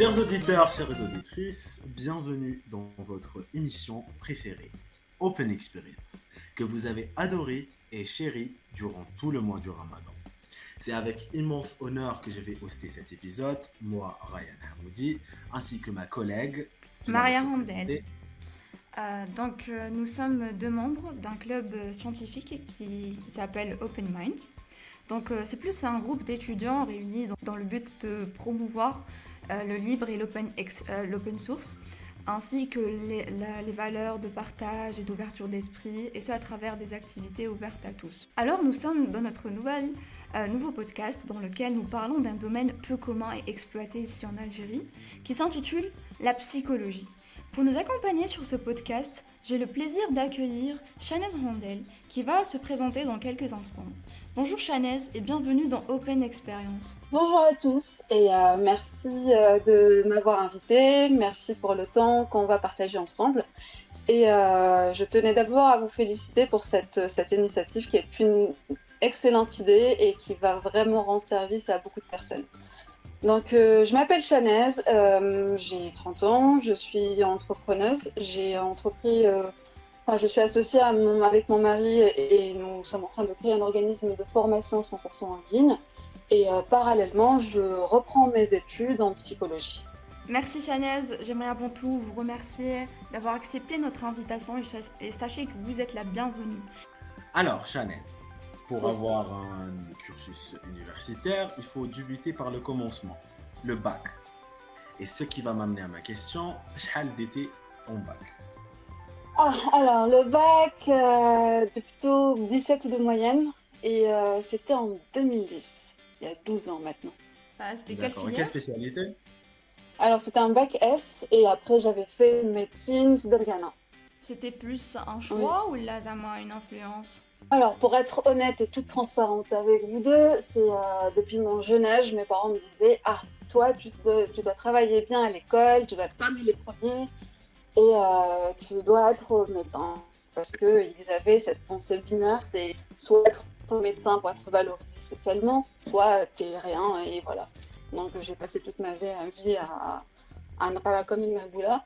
Chers auditeurs, chères auditrices, bienvenue dans votre émission préférée, Open Experience, que vous avez adorée et chérie durant tout le mois du Ramadan. C'est avec immense honneur que je vais hoster cet épisode, moi, Ryan Hamoudi, ainsi que ma collègue, je la laisse Maria se Rondel. présenter. Nous sommes deux membres d'un club scientifique qui s'appelle Open Mind. C'est plus un groupe d'étudiants réunis dans le but de promouvoir le libre et l'open source, ainsi que les valeurs de partage et d'ouverture d'esprit, et ce à travers des activités ouvertes à tous. Alors nous sommes dans notre nouveau podcast dans lequel nous parlons d'un domaine peu commun et exploité ici en Algérie, qui s'intitule la psychologie. Pour nous accompagner sur ce podcast, j'ai le plaisir d'accueillir Chanez Rondel, qui va se présenter dans quelques instants. Bonjour Chanez et bienvenue dans Open Experience. Bonjour à tous et merci de m'avoir invité, merci pour le temps qu'on va partager ensemble. Et je tenais d'abord à vous féliciter pour cette initiative qui est une excellente idée et qui va vraiment rendre service à beaucoup de personnes. Donc je m'appelle Chanez, j'ai 30 ans, je suis entrepreneuse, j'ai entrepris... je suis associée avec mon mari et nous sommes en train de créer un organisme de formation 100% en ligne. Et parallèlement, je reprends mes études en psychologie. Merci Chanez, j'aimerais avant tout vous remercier d'avoir accepté notre invitation et sachez que vous êtes la bienvenue. Alors, Chanez, pour avoir un cursus universitaire, il faut débuter par le commencement, le bac. Et ce qui va m'amener à ma question, شحال d'été ton bac? Alors le bac, de plutôt 17 de moyenne et c'était en 2010, il y a 12 ans maintenant. C'était quelle D'accord, et filière? quelle spécialité? Alors c'était un bac S et après j'avais fait médecine Ghana. C'était plus un choix ou là ça m'a une influence? Alors pour être honnête et toute transparente avec vous deux, c'est depuis mon jeune âge, mes parents me disaient « Ah, toi tu dois travailler bien à l'école, tu dois être parmi les premiers. » Et tu dois être médecin parce qu'ils avaient cette pensée binaire, c'est soit être médecin pour être valorisé socialement, soit t'es rien et voilà. Donc j'ai passé toute ma vie à ne pas comme une maboula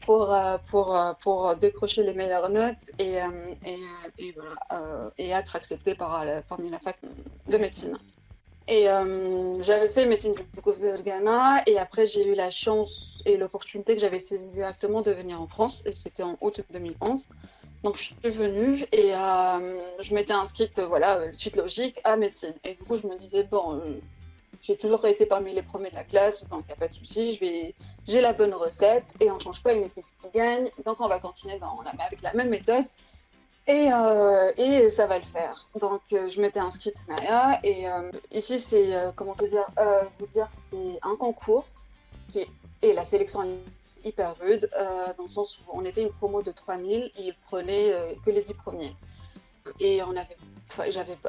pour décrocher les meilleures notes et voilà et être acceptée parmi la fac de médecine. Et j'avais fait médecine du coup de Ghana et après j'ai eu la chance et l'opportunité que j'avais saisie directement de venir en France et c'était en août 2011. Donc je suis venue et je m'étais inscrite, suite logique, à médecine. Et du coup je me disais, j'ai toujours été parmi les premiers de la classe, donc il n'y a pas de souci, j'ai la bonne recette et on ne change pas une équipe qui gagne, donc on va continuer avec la même méthode. Et ça va le faire. Donc, je m'étais inscrite à Naya. Et ici, c'est, c'est un concours et la sélection est hyper rude, dans le sens où on était une promo de 3000 et ils prenaient que les 10 premiers. Et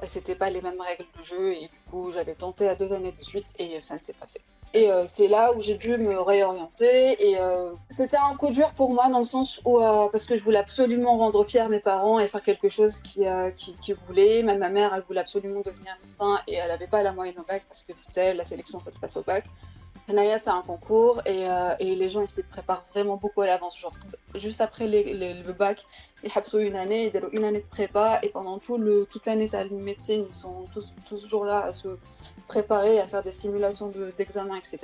c'était pas les mêmes règles de jeu et du coup, j'avais tenté à 2 années de suite et ça ne s'est pas fait. Et c'est là où j'ai dû me réorienter et c'était un coup dur pour moi dans le sens où parce que je voulais absolument rendre fiers mes parents et faire quelque chose qu'ils voulaient. Même ma mère, elle voulait absolument devenir médecin et elle n'avait pas la moyenne au bac parce que tu sais, la sélection ça se passe au bac. Naya, c'est un concours et les gens ils s'y préparent vraiment beaucoup à l'avance. Genre juste après le bac, ils habsent une année de prépa et pendant toute l'année de médecine, ils sont tous toujours là à se préparer, à faire des simulations d'examen, etc.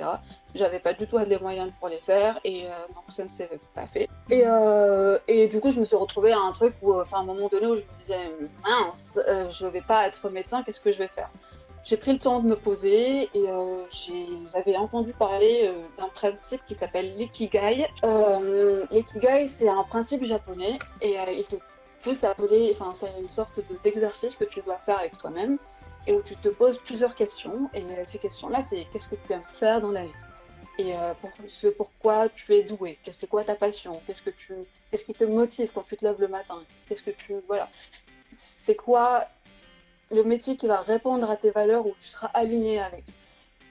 J'avais pas du tout les moyens pour les faire et donc ça ne s'est pas fait. Et du coup, je me suis retrouvée à un truc où, à un moment donné où je me disais mince, je vais pas être médecin, qu'est-ce que je vais faire? J'ai pris le temps de me poser et j'avais entendu parler d'un principe qui s'appelle l'ikigai. L'ikigai, c'est un principe japonais et il te pousse à poser, c'est une sorte d'exercice que tu dois faire avec toi-même et où tu te poses plusieurs questions. Et ces questions-là, c'est qu'est-ce que tu aimes faire dans la vie? Et pourquoi tu es doué? C'est quoi ta passion? Qu'est-ce qui te motive quand tu te lèves le matin? Voilà. C'est quoi le métier qui va répondre à tes valeurs où tu seras aligné avec?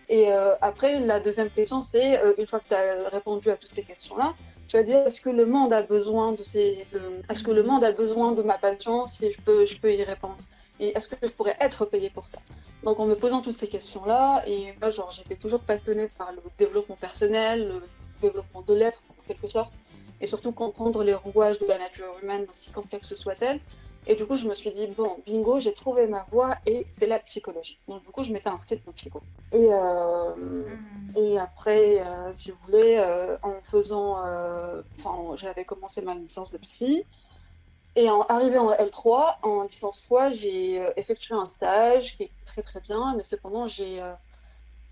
Et après, la deuxième question, c'est une fois que tu as répondu à toutes ces questions-là, tu vas dire est-ce que le monde a besoin est-ce que le monde a besoin de ma passion si je peux y répondre? et est-ce que je pourrais être payée pour ça? Donc en me posant toutes ces questions-là, et moi genre j'étais toujours passionnée par le développement personnel, le développement de l'être en quelque sorte, et surtout comprendre les rouages de la nature humaine, aussi complexe soit-elle. Et du coup je me suis dit, bon, bingo, j'ai trouvé ma voie et c'est la psychologie. Donc du coup je m'étais inscrite en psycho. Et après, si vous voulez, j'avais commencé ma licence de psy. Et arrivé en L3, en licence 3, j'ai effectué un stage qui est très très bien, mais cependant, je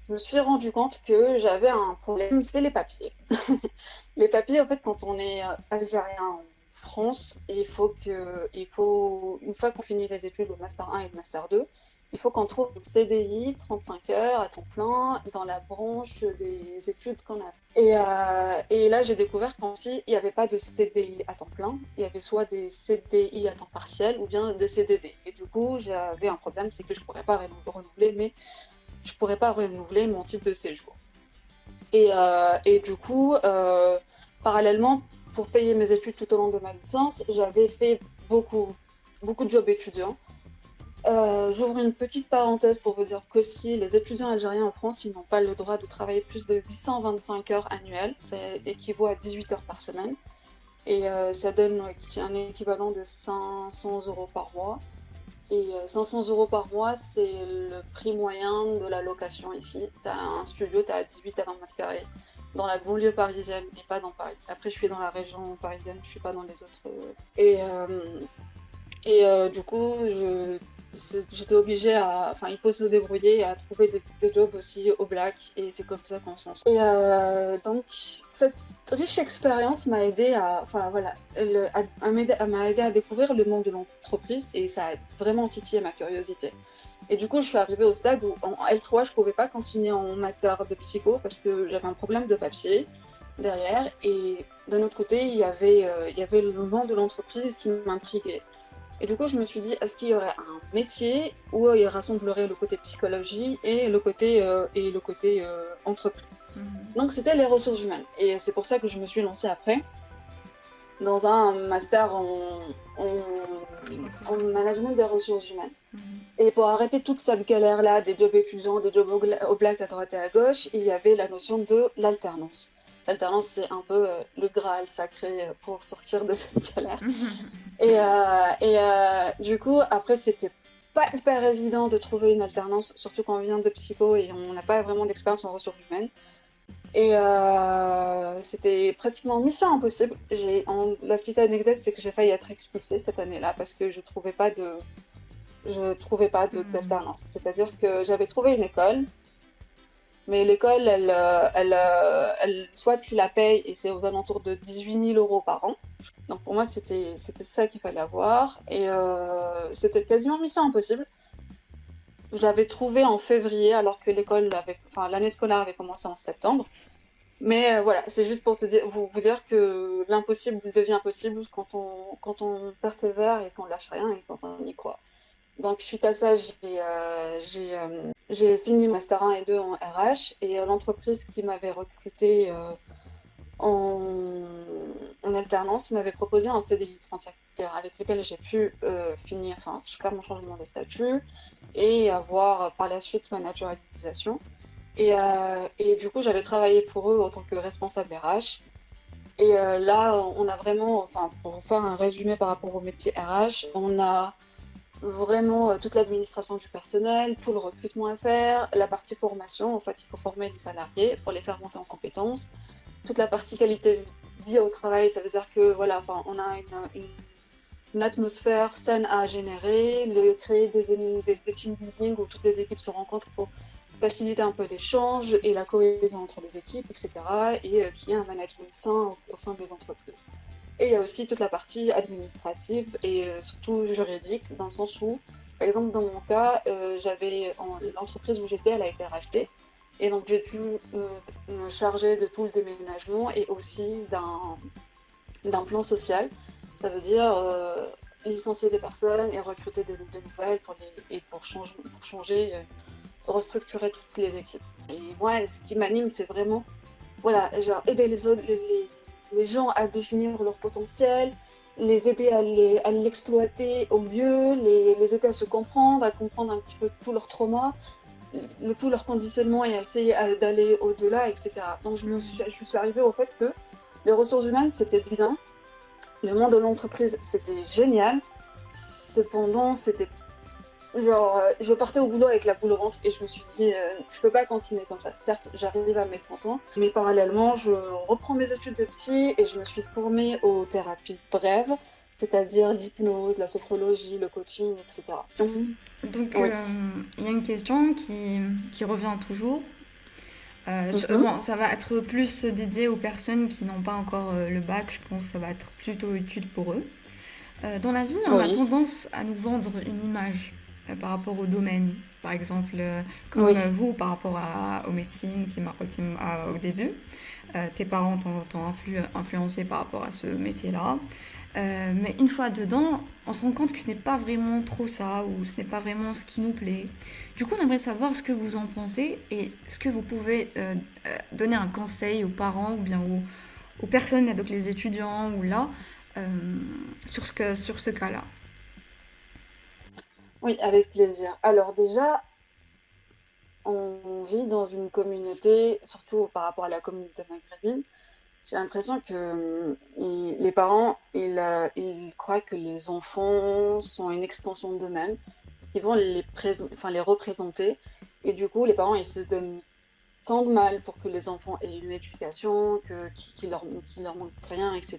me suis rendu compte que j'avais un problème, c'est les papiers. Les papiers, en fait, quand on est algérien en France, une fois qu'on finit les études, le Master 1 et le Master 2, il faut qu'on trouve un CDI 35 heures à temps plein dans la branche des études qu'on a fait. Et là, j'ai découvert qu'en psy, il n'y avait pas de CDI à temps plein. Il y avait soit des CDI à temps partiel ou bien des CDD. Et du coup, j'avais un problème, c'est que je ne pourrais pas renouveler mon titre de séjour. Et du coup, parallèlement, pour payer mes études tout au long de ma licence, j'avais fait beaucoup, beaucoup de jobs étudiants. J'ouvre une petite parenthèse pour vous dire qu'aussi les étudiants algériens en France, ils n'ont pas le droit de travailler plus de 825 heures annuelles, ça équivaut à 18 heures par semaine, et ça donne un équivalent de 500 euros par mois. Et 500 euros par mois, c'est le prix moyen de la location ici. T'as un studio, t'as 18 à 20 mètres carrés, dans la banlieue parisienne et pas dans Paris. Après, je suis dans la région parisienne, je suis pas dans les autres. Du coup, j'étais obligée Enfin, il faut se débrouiller et à trouver des jobs aussi au black, et c'est comme ça qu'on s'en sort. Et donc, cette riche expérience m'a aidé Enfin, voilà, m'a aidé à découvrir le monde de l'entreprise, et ça a vraiment titillé ma curiosité. Et du coup, je suis arrivée au stade où, en L3, je pouvais pas continuer en master de psycho parce que j'avais un problème de papier derrière. Et d'un autre côté, il y avait le monde de l'entreprise qui m'intriguait. Et du coup, je me suis dit, est-ce qu'il y aurait un métier où il rassemblerait le côté psychologie et le côté entreprise. Donc, c'était les ressources humaines. Et c'est pour ça que je me suis lancée après dans un master en management des ressources humaines. Et pour arrêter toute cette galère-là, des jobs étudiants, des jobs au black à droite et à gauche, il y avait la notion de l'alternance. L'alternance, c'est un peu le Graal sacré pour sortir de cette galère. Du coup, après, c'était pas hyper évident de trouver une alternance, surtout quand on vient de psycho et on n'a pas vraiment d'expérience en ressources humaines. Et c'était pratiquement mission impossible. La petite anecdote, c'est que j'ai failli être expulsée cette année-là parce que je trouvais pas d'alternance. C'est-à-dire que j'avais trouvé une école, mais l'école, soit tu la payes et c'est aux alentours de 18 000 euros par an. Donc pour moi, c'était ça qu'il fallait avoir. Et c'était quasiment mission impossible. Je l'avais trouvé en février alors que l'année scolaire avait commencé en septembre. Mais voilà, c'est juste pour vous dire que l'impossible devient possible quand on persévère et qu'on lâche rien et quand on y croit. Donc suite à ça, j'ai fini mon Master 1 et 2 en RH, et l'entreprise qui m'avait recrutée en alternance m'avait proposé un CDI 35 heures avec lequel j'ai pu faire mon changement de statut et avoir par la suite ma naturalisation. Et du coup, j'avais travaillé pour eux en tant que responsable RH. Et là, on a vraiment, pour faire un résumé par rapport au métier RH, on a vraiment toute l'administration du personnel, tout le recrutement à faire, la partie formation, en fait, il faut former les salariés pour les faire monter en compétences, toute la partie qualité de vie au travail, ça veut dire que voilà, on a une atmosphère saine à générer, créer des team building où toutes les équipes se rencontrent pour faciliter un peu l'échange et la cohésion entre les équipes, etc. Et qu'il y ait un management sain au sein des entreprises. Et il y a aussi toute la partie administrative et surtout juridique, dans le sens où, par exemple, dans mon cas, l'entreprise où j'étais, elle a été rachetée. Et donc, j'ai dû me charger de tout le déménagement et aussi d'un plan social. Ça veut dire licencier des personnes et recruter de nouvelles pour changer, restructurer toutes les équipes. Et moi, ce qui m'anime, c'est vraiment aider les gens à définir leur potentiel, les aider à l'exploiter au mieux, les aider à se comprendre, à comprendre un petit peu tout leur trauma, tout leur conditionnement et à essayer d'aller au-delà, etc. Donc je suis arrivée au fait que les ressources humaines, c'était bien, le monde de l'entreprise, c'était génial. Cependant, c'était genre, je partais au boulot avec la boule au ventre et je me suis dit, je peux pas continuer comme ça. Certes, j'arrive à mes 30 ans, mais parallèlement, je reprends mes études de psy et je me suis formée aux thérapies brèves, c'est-à-dire l'hypnose, la sophrologie, le coaching, etc. Donc, Oui. il y a une question qui revient toujours. Bon, ça va être plus dédié aux personnes qui n'ont pas encore le bac, je pense que ça va être plutôt utile pour eux. Dans la vie, on a Oui, tendance à nous vendre une image par rapport au domaine. Par exemple, comme oui, vous, par rapport aux médecines qui m'a retenu au début. Tes parents t'ont influencé par rapport à ce métier-là. Mais une fois dedans, on se rend compte que ce n'est pas vraiment trop ça, ou ce n'est pas vraiment ce qui nous plaît. Du coup, on aimerait savoir ce que vous en pensez et ce que vous pouvez donner un conseil aux parents ou bien aux personnes, donc les étudiants ou là, euh, sur ce cas-là. oui, avec plaisir. Alors déjà, on vit dans une communauté, surtout par rapport à la communauté maghrébine, j'ai l'impression que les parents, ils croient que les enfants sont une extension d'eux-mêmes, ils vont enfin, les représenter, et du coup, les parents, ils se donnent tant de mal pour que les enfants aient une éducation, qu'il leur manque rien, etc.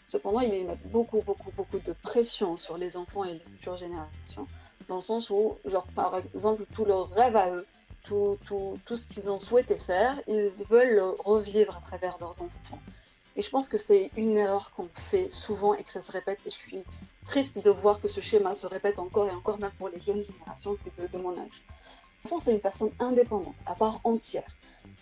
Cependant, ils mettent beaucoup, beaucoup, beaucoup de pression sur les enfants et les futures générations, dans le sens où, genre, par exemple, tous leurs rêves à eux, tout ce qu'ils ont souhaité faire, ils veulent le revivre à travers leurs enfants. Et je pense que c'est une erreur qu'on fait souvent et que ça se répète. Et je suis triste de voir que ce schéma se répète encore et encore, même pour les jeunes générations de mon âge. L'enfant, c'est une personne indépendante, à part entière.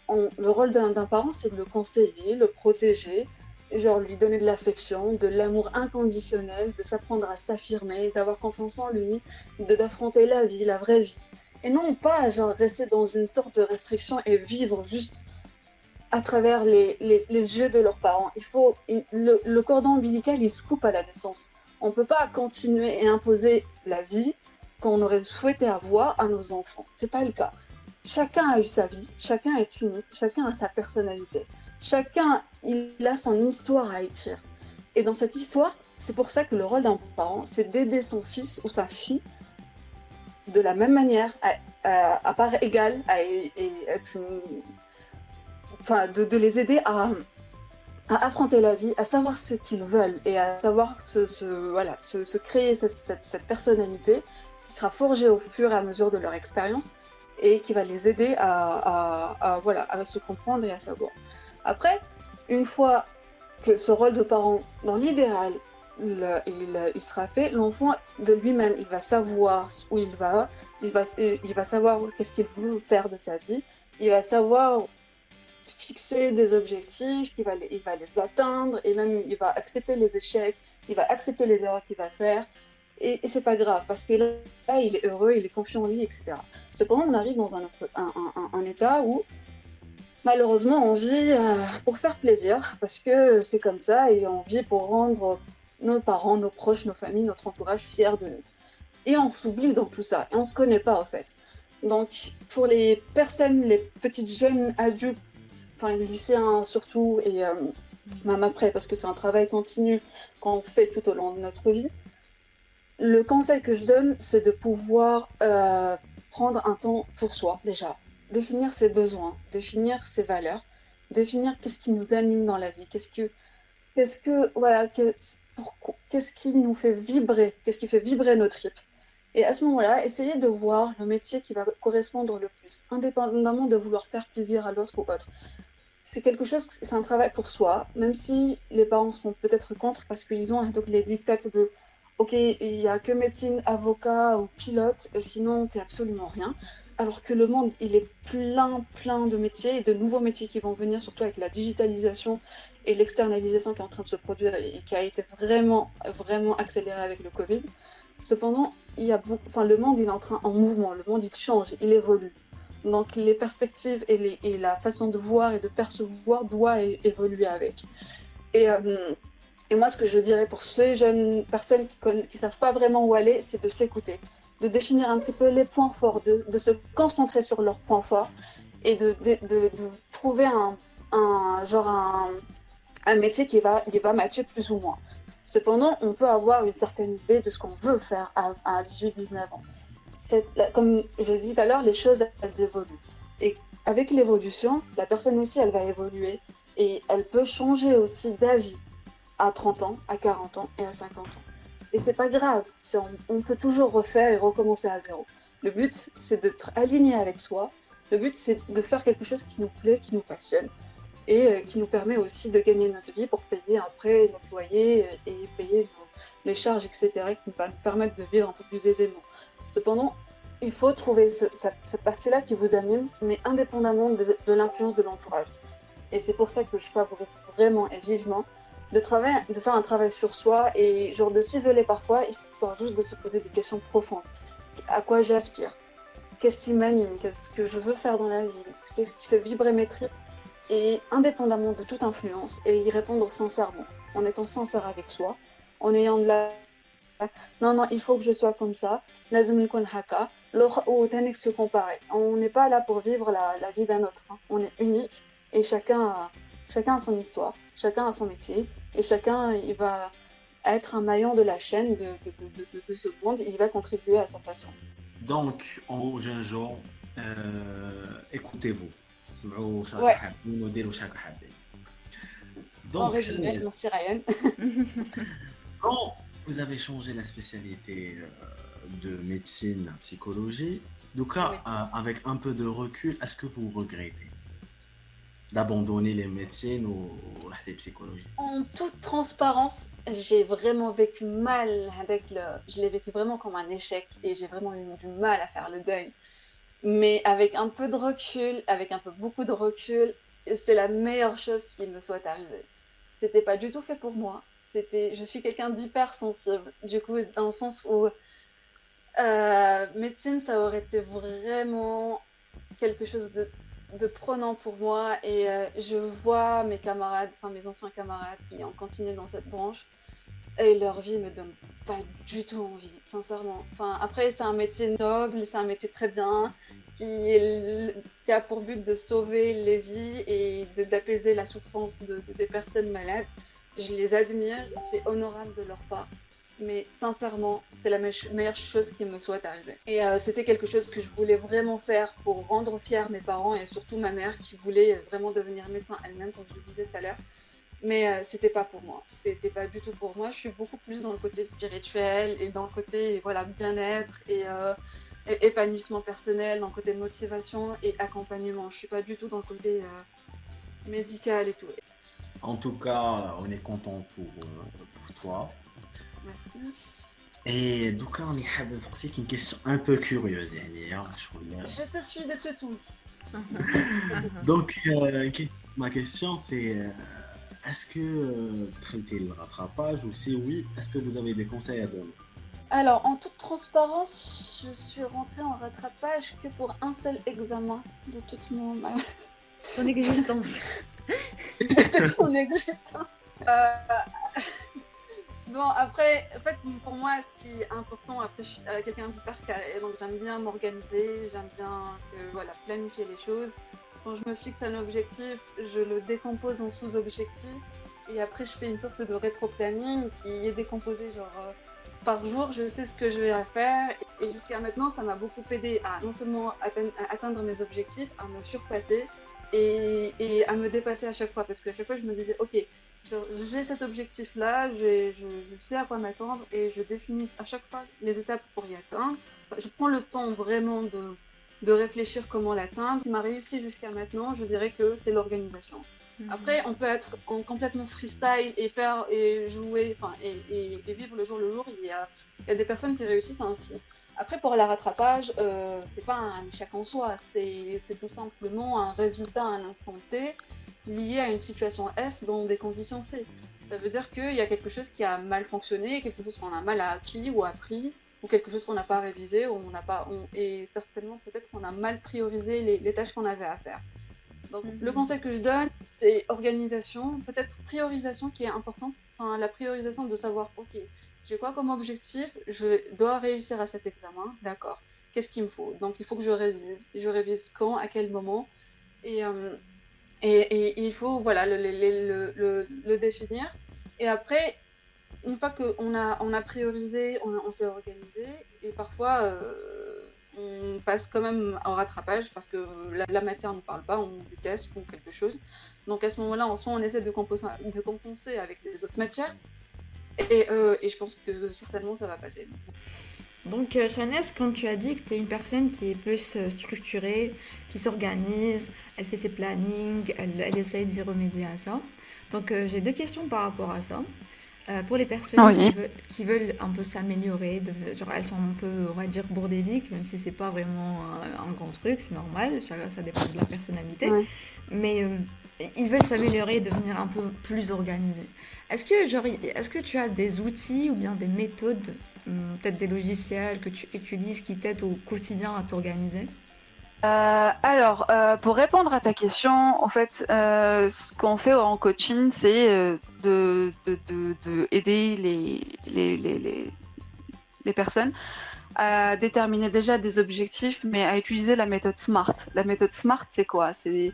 Le rôle d'un parent, c'est de le conseiller, le protéger, genre lui donner de l'affection, de l'amour inconditionnel, de s'apprendre à s'affirmer, d'avoir confiance en lui, d'affronter la vie, la vraie vie. Et non pas genre rester dans une sorte de restriction et vivre juste à travers les yeux de leurs parents. Le cordon ombilical, il se coupe à la naissance. On ne peut pas continuer et imposer la vie qu'on aurait souhaité avoir à nos enfants. C'est pas le cas. Chacun a eu sa vie, chacun est unique, chacun a sa personnalité. Chacun, il a son histoire à écrire. Et dans cette histoire, c'est pour ça que le rôle d'un parent, c'est d'aider son fils ou sa fille de la même manière, à part égale, être enfin, de les aider à affronter la vie, à savoir ce qu'ils veulent et à savoir voilà, se créer cette personnalité qui sera forgée au fur et à mesure de leur expérience et qui va les aider voilà, à se comprendre et à savoir. Après, une fois que ce rôle de parent, dans l'idéal, il sera fait, l'enfant de lui-même, il va savoir où il va savoir qu'est-ce qu'il veut faire de sa vie, il va savoir fixer des objectifs, il va les atteindre, et même il va accepter les échecs, il va accepter les erreurs qu'il va faire, et c'est pas grave, parce que là, il est heureux, il est confiant en lui, etc. Cependant, on arrive dans un état où, malheureusement, on vit pour faire plaisir, parce que c'est comme ça, et on vit pour rendre nos parents, nos proches, nos familles, notre entourage fiers de nous. Et on s'oublie dans tout ça, et on se connaît pas, en fait. Donc, pour les personnes, les petites jeunes adultes, enfin les lycéens surtout, et même après, parce que c'est un travail continu qu'on fait tout au long de notre vie, le conseil que je donne, c'est de pouvoir prendre un temps pour soi, déjà. Définir ses besoins, définir ses valeurs, définir qu'est-ce qui nous anime dans la vie, voilà, qu'est-ce qui nous fait vibrer, qu'est-ce qui fait vibrer nos tripes. Et à ce moment-là, essayez de voir le métier qui va correspondre le plus, indépendamment de vouloir faire plaisir à l'autre ou autre. C'est un travail pour soi, même si les parents sont peut-être contre parce qu'ils ont donc les dictates de OK, il n'y a que médecine, avocat ou pilote, et sinon t'es absolument rien. Alors que le monde, il est plein de métiers et de nouveaux métiers qui vont venir, surtout avec la digitalisation et l'externalisation qui est en train de se produire et qui a été vraiment accélérée avec le Covid. Cependant, le monde il est en mouvement, le monde il change, il évolue. Donc les perspectives et la façon de voir et de percevoir doit évoluer avec. Et Et moi, ce que je dirais pour ces jeunes personnes qui savent pas vraiment où aller, c'est de s'écouter, de définir un petit peu les points forts, de se concentrer sur leurs points forts et de trouver genre un métier qui va matcher plus ou moins. Cependant, on peut avoir une certaine idée de ce qu'on veut faire à 18-19 ans. Comme j'ai dit tout à l'heure, les choses, elles évoluent. Et avec l'évolution, la personne aussi, elle va évoluer. Et elle peut changer aussi d'avis à 30 ans, à 40 ans et à 50 ans. Et c'est pas grave, on peut toujours refaire et recommencer à zéro. Le but, c'est d'être aligné avec soi. Le but, c'est de faire quelque chose qui nous plaît, qui nous passionne et qui nous permet aussi de gagner notre vie pour payer après notre loyer et payer les charges, etc., qui va nous permettre de vivre un peu plus aisément. Cependant, il faut trouver cette partie-là qui vous anime, mais indépendamment de l'influence de l'entourage. Et c'est pour ça que je favorise vraiment et vivement de faire un travail sur soi et genre de s'isoler parfois, histoire juste de se poser des questions profondes. À quoi j'aspire? Qu'est-ce qui m'anime? Qu'est-ce que je veux faire dans la vie? Qu'est-ce qui fait vibrer mes tripes? Et indépendamment de toute influence, et y répondre sincèrement, en étant sincère avec soi, en ayant de la... Non, non, il faut que je sois comme ça. Lazim nkun haka. Ou t'as se comparer. On n'est pas là pour vivre la vie d'un autre. Hein. On est unique et chacun a son histoire, chacun a son métier et chacun il va être un maillon de la chaîne de ce monde et il va contribuer à sa façon. Donc, en gros, jeunes gens, écoutez-vous. اسمعوا شنو راكم Ouais, حابين وديروا شنو راكم حابين. en Donc, résumé, Chanez, merci Ryan. quand vous avez changé la spécialité de médecine, psychologie, donc Oui. avec un peu de recul, est-ce que vous regrettez d'abandonner les médecines ou la psychologie? En toute transparence, j'ai vraiment vécu mal je l'ai vécu vraiment comme un échec et j'ai vraiment eu du mal à faire le deuil. Mais avec un peu de recul, avec un peu beaucoup de recul, c'était la meilleure chose qui me soit arrivée. C'était pas du tout fait pour moi. Je suis quelqu'un d'hypersensible. Du coup, dans le sens où médecine, ça aurait été vraiment quelque chose de prenant pour moi. Et je vois mes camarades, enfin mes anciens camarades qui ont continué dans cette branche. Et leur vie me donne pas du tout envie, sincèrement. Enfin, après, c'est un métier noble, c'est un métier très bien, qui a pour but de sauver les vies et d'apaiser la souffrance des personnes malades. Je les admire, c'est honorable de leur part. Mais sincèrement, c'est la meilleure chose qui me soit arrivée. Et c'était quelque chose que je voulais vraiment faire pour rendre fiers mes parents et surtout ma mère qui voulait vraiment devenir médecin elle-même, comme je le disais tout à l'heure. Mais c'était pas pour moi. C'était pas du tout pour moi. Je suis beaucoup plus dans le côté spirituel et dans le côté voilà, bien-être et épanouissement personnel, dans le côté motivation et accompagnement. Je suis pas du tout dans le côté médical et tout. En tout cas, on est content pour toi. Merci. Et donc, on est حابب نسقسيك une question un peu curieuse يعني شغل. Je te suis de tout. Donc, ma question c'est est-ce que traitez le rattrapage ou si oui, est-ce que vous avez des conseils à donner? Alors, en toute transparence, je suis rentrée en rattrapage que pour un seul examen de toute Ton existence. son existence. Bon, après, en fait, pour moi, ce qui est important, après, je suis quelqu'un d'hyper carré, donc j'aime bien m'organiser, j'aime bien voilà, planifier les choses. Quand je me fixe un objectif, je le décompose en sous-objectifs, et après, je fais une sorte de rétro-planning qui est décomposé, genre, par jour, je sais ce que je vais à faire, et jusqu'à maintenant, ça m'a beaucoup aidé à non seulement atteindre mes objectifs, à me surpasser, et à me dépasser à chaque fois, parce qu'à chaque fois, je me disais, ok, j'ai cet objectif-là, je sais à quoi m'attendre et je définis à chaque fois les étapes pour y atteindre. Enfin, je prends le temps vraiment de réfléchir comment l'atteindre. Ce qui m'a réussi jusqu'à maintenant, je dirais que c'est l'organisation. Après, on peut être en complètement freestyle et faire et jouer, enfin, et vivre le jour. Il y a des personnes qui réussissent ainsi. Après, pour la rattrapage, c'est pas un échec en soi, c'est tout simplement un résultat à un instant T lié à une situation S dans des conditions C. Ça veut dire qu'il y a quelque chose qui a mal fonctionné, quelque chose qu'on a mal acquis ou appris, ou quelque chose qu'on n'a pas révisé, ou et certainement peut-être qu'on a mal priorisé les tâches qu'on avait à faire. Donc, le conseil que je donne, c'est organisation, peut-être priorisation qui est importante. Enfin, la priorisation de savoir, ok, j'ai quoi comme objectif? Je dois réussir à cet examen, d'accord. Qu'est-ce qu'il me faut? Donc, il faut que je révise. Je révise quand, à quel moment? Et, il faut voilà, le définir. Et après, une fois on a priorisé, on s'est organisé, et parfois on passe quand même en rattrapage parce que la matière ne parle pas, on déteste ou quelque chose. Donc à ce moment-là, en soi, on essaie de compenser avec les autres matières, et je pense que certainement ça va passer. Donc, Chanès, quand tu as dit que tu es une personne qui est plus structurée, qui s'organise, elle fait ses plannings, elle essaye d'y remédier à ça. Donc, j'ai deux questions par rapport à ça. Pour les personnes Oui. qui veulent un peu s'améliorer, genre elles sont un peu, on va dire, bordéliques, même si c'est pas vraiment un grand truc, c'est normal, ça dépend de la personnalité. Ouais. Mais ils veulent s'améliorer et devenir un peu plus organisés. Est-ce que tu as des outils ou bien des méthodes, peut-être des logiciels que tu utilises qui t'aident au quotidien à t'organiser? Alors, pour répondre à ta question, en fait, ce qu'on fait en coaching, c'est de aider les personnes à déterminer déjà des objectifs, mais à utiliser la méthode SMART. La méthode SMART, c'est quoi? C'est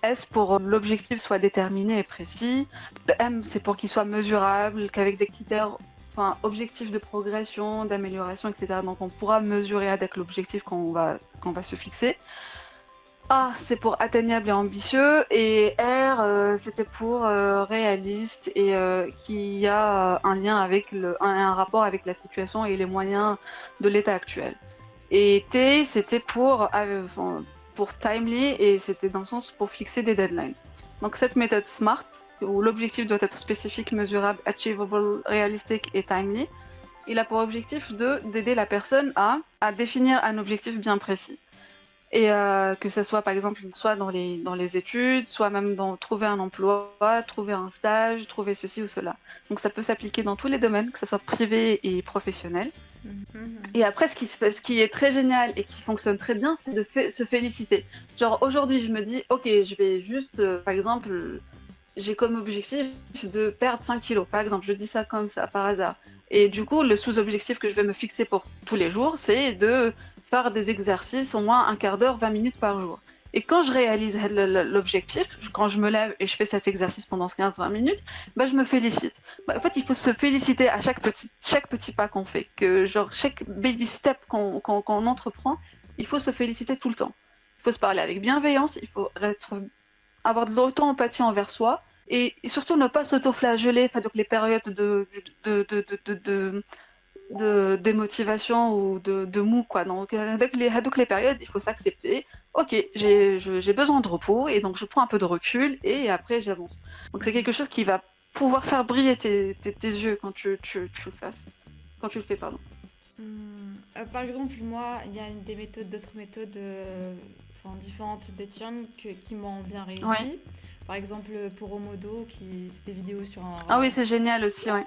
S pour l'objectif soit déterminé et précis. Le M, c'est pour qu'il soit mesurable, qu'avec des critères, enfin, objectifs de progression, d'amélioration, etc. Donc, on pourra mesurer avec l'objectif qu'on va se fixer. A, c'est pour atteignable et ambitieux, et R, c'était pour réaliste et qui a un lien avec un rapport avec la situation et les moyens de l'état actuel. Et T, c'était pour timely, et c'était dans le sens pour fixer des deadlines. Donc cette méthode SMART, où l'objectif doit être spécifique, mesurable, achievable, réalistique et timely, il a pour objectif d'aider la personne à définir un objectif bien précis. Et que ça soit par exemple soit dans les études, soit même dans trouver un emploi, trouver un stage, trouver ceci ou cela. Donc ça peut s'appliquer dans tous les domaines, que ce soit privé et professionnel. Et après, ce qui est très génial et qui fonctionne très bien, c'est de se féliciter. Genre aujourd'hui, je me dis, ok, je vais juste, par exemple, j'ai comme objectif de perdre 5 kilos. Par exemple, je dis ça comme ça, par hasard. Et du coup, le sous-objectif que je vais me fixer pour tous les jours, c'est de faire des exercices au moins un quart d'heure, 20 minutes par jour. Et quand je réalise l'objectif, quand je me lève et je fais cet exercice pendant 15-20 minutes, bah, je me félicite. Bah, en fait, il faut se féliciter à chaque petit pas qu'on fait. Que, genre, chaque baby step qu'on entreprend, il faut se féliciter tout le temps. Il faut se parler avec bienveillance, il faut avoir de l'auto-empathie envers soi, et surtout ne pas s'auto-flageller, donc les périodes de démotivation ou de mou, quoi. Donc les périodes, il faut s'accepter. Ok, j'ai besoin de repos, et donc je prends un peu de recul et après j'avance. Donc c'est quelque chose qui va pouvoir faire briller tes yeux quand tu le fasses. Quand tu le fais, pardon. Par exemple, moi, il y a d'autres méthodes différentes des tiennes qui m'ont bien réussi. Ouais. Par exemple, pour Omodo, c'est des vidéos sur un... Ah oui, c'est génial aussi, ouais.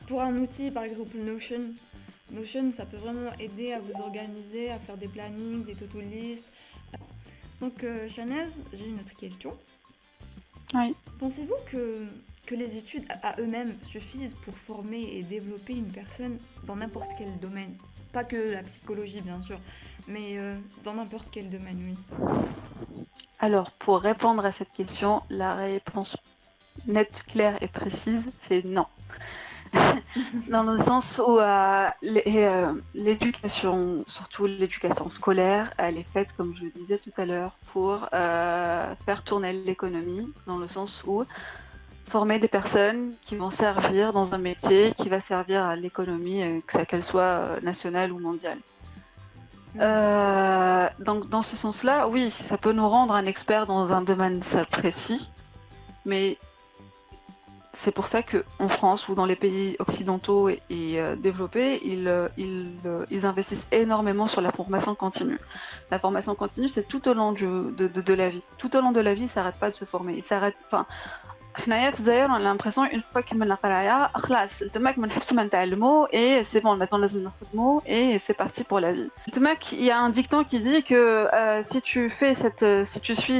Pour un outil, par exemple Notion, ça peut vraiment aider à vous organiser, à faire des plannings, des to-do lists. Donc, Chanez, j'ai une autre question. Oui. Pensez-vous que les études à eux-mêmes suffisent pour former et développer une personne dans n'importe quel domaine? Pas que la psychologie, bien sûr, mais dans n'importe quel domaine, oui. Alors, pour répondre à cette question, la réponse nette, claire et précise, c'est non. Dans le sens où l'éducation, surtout l'éducation scolaire, elle est faite, comme je le disais tout à l'heure, pour faire tourner l'économie, dans le sens où former des personnes qui vont servir dans un métier qui va servir à l'économie, qu'elle soit nationale ou mondiale. Donc dans ce sens-là, oui, ça peut nous rendre un expert dans un domaine précis, mais c'est pour ça qu'en France ou dans les pays occidentaux et développés, ils investissent énormément sur la formation continue. La formation continue, c'est tout au long de la vie. Tout au long de la vie, ça n'arrête pas de se former. حنايا في الجزائر on a l'impression une fois كملنا قرايه خلاص تماك ما نحبسوا ما نتعلموا et c'est bon maintenant لازم نخدموا et c'est parti pour la vie. تماك il y a un dicton qui dit que si tu suis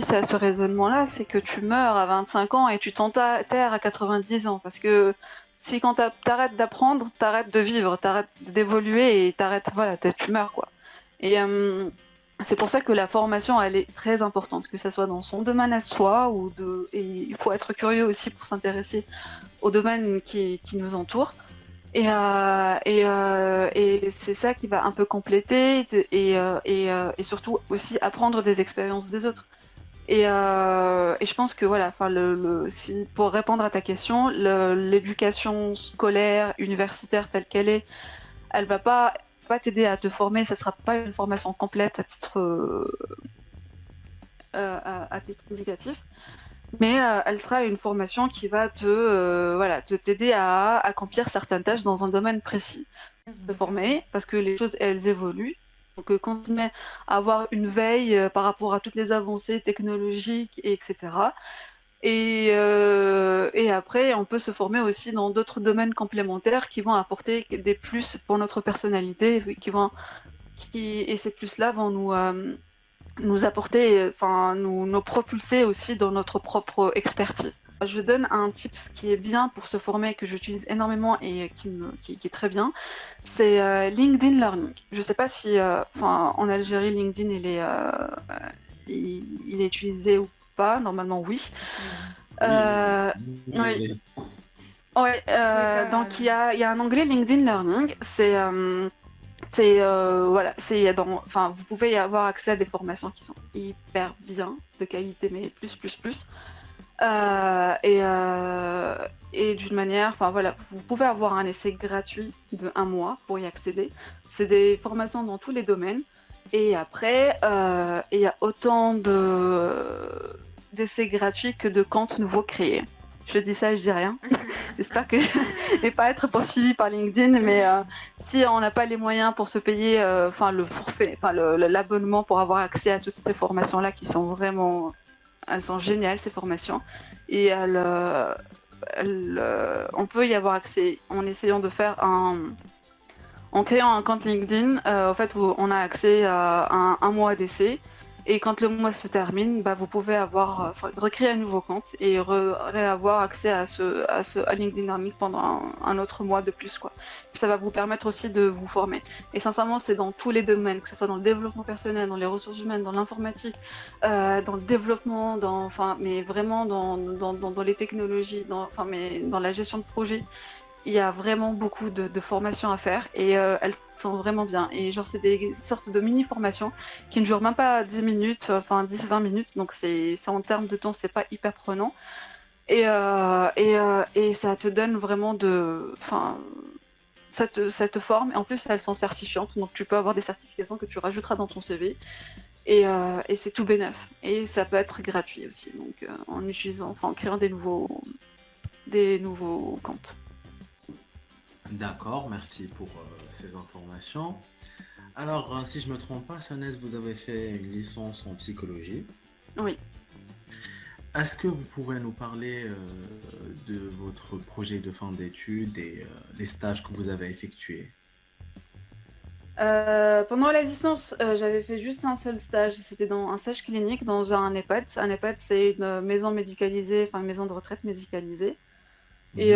ce raisonnement là, c'est que tu meurs à 25 ans et tu t'enterres à 90 ans parce que si quand t'arrêtes d'apprendre, t'arrêtes de vivre, t'arrêtes d'évoluer et voilà, tu meurs quoi. Et c'est pour ça que la formation, elle est très importante, que ça soit dans son domaine à soi et il faut être curieux aussi pour s'intéresser au domaine qui nous entoure. Et c'est ça qui va un peu compléter et surtout aussi apprendre des expériences des autres. Et je pense que voilà, enfin pour répondre à ta question, l'éducation scolaire, universitaire telle qu'elle est, elle va pas t'aider à te former, ça sera pas une formation complète à titre indicatif, mais elle sera une formation qui va t'aider à accomplir certaines tâches dans un domaine précis. Te former parce que les choses elles évoluent, donc continuer à avoir une veille par rapport à toutes les avancées technologiques etc. Et après, on peut se former aussi dans d'autres domaines complémentaires qui vont apporter des plus pour notre personnalité, et ces plus-là vont nous apporter, nous propulser aussi dans notre propre expertise. Je donne un tips qui est bien pour se former, que j'utilise énormément et qui est très bien, c'est LinkedIn Learning. Je sais pas si, en Algérie, LinkedIn il est utilisé ou pas, normalement oui. Oui. Ouais, donc il y a un onglet LinkedIn Learning, vous pouvez y avoir accès à des formations qui sont hyper bien, de qualité, mais plus. Et d'une manière, vous pouvez avoir un essai gratuit de 1 mois pour y accéder. C'est des formations dans tous les domaines. Et après, il y a autant d'essais gratuits que de comptes nouveaux créés. Je dis ça, je dis rien. J'espère que je ne vais pas être poursuivie par LinkedIn, mais si on n'a pas les moyens pour se payer le forfait, l'abonnement pour avoir accès à toutes ces formations-là qui sont vraiment... Elles sont géniales, ces formations. Et on peut y avoir accès en essayant de faire en créant un compte LinkedIn, où on a accès à un mois d'essai. Et quand le mois se termine, vous pouvez recréer un nouveau compte et avoir accès à LinkedIn Learning pendant un autre mois de plus, quoi. Ça va vous permettre aussi de vous former. Et sincèrement, c'est dans tous les domaines, que ce soit dans le développement personnel, dans les ressources humaines, dans l'informatique, dans le développement, mais vraiment dans les technologies, dans la gestion de projet. Il y a vraiment beaucoup de formations à faire et elles sont vraiment bien. Et c'est des sortes de mini-formations qui ne durent même pas 10 minutes, 10-20 minutes. Donc en termes de temps, c'est pas hyper prenant. Et ça te donne vraiment ça te forme. Et en plus, elles sont certifiantes. Donc tu peux avoir des certifications que tu rajouteras dans ton CV. Et c'est tout bénef. Et ça peut être gratuit aussi. Donc en créant des nouveaux comptes. D'accord, merci pour ces informations. Alors, si je ne me trompe pas, Sanès, vous avez fait une licence en psychologie. Oui. Est-ce que vous pouvez nous parler de votre projet de fin d'études et les stages que vous avez effectués? Pendant la licence, j'avais fait juste un seul stage. C'était dans un stage clinique dans un EHPAD. Un EHPAD, c'est une maison médicalisée, une maison de retraite médicalisée. Et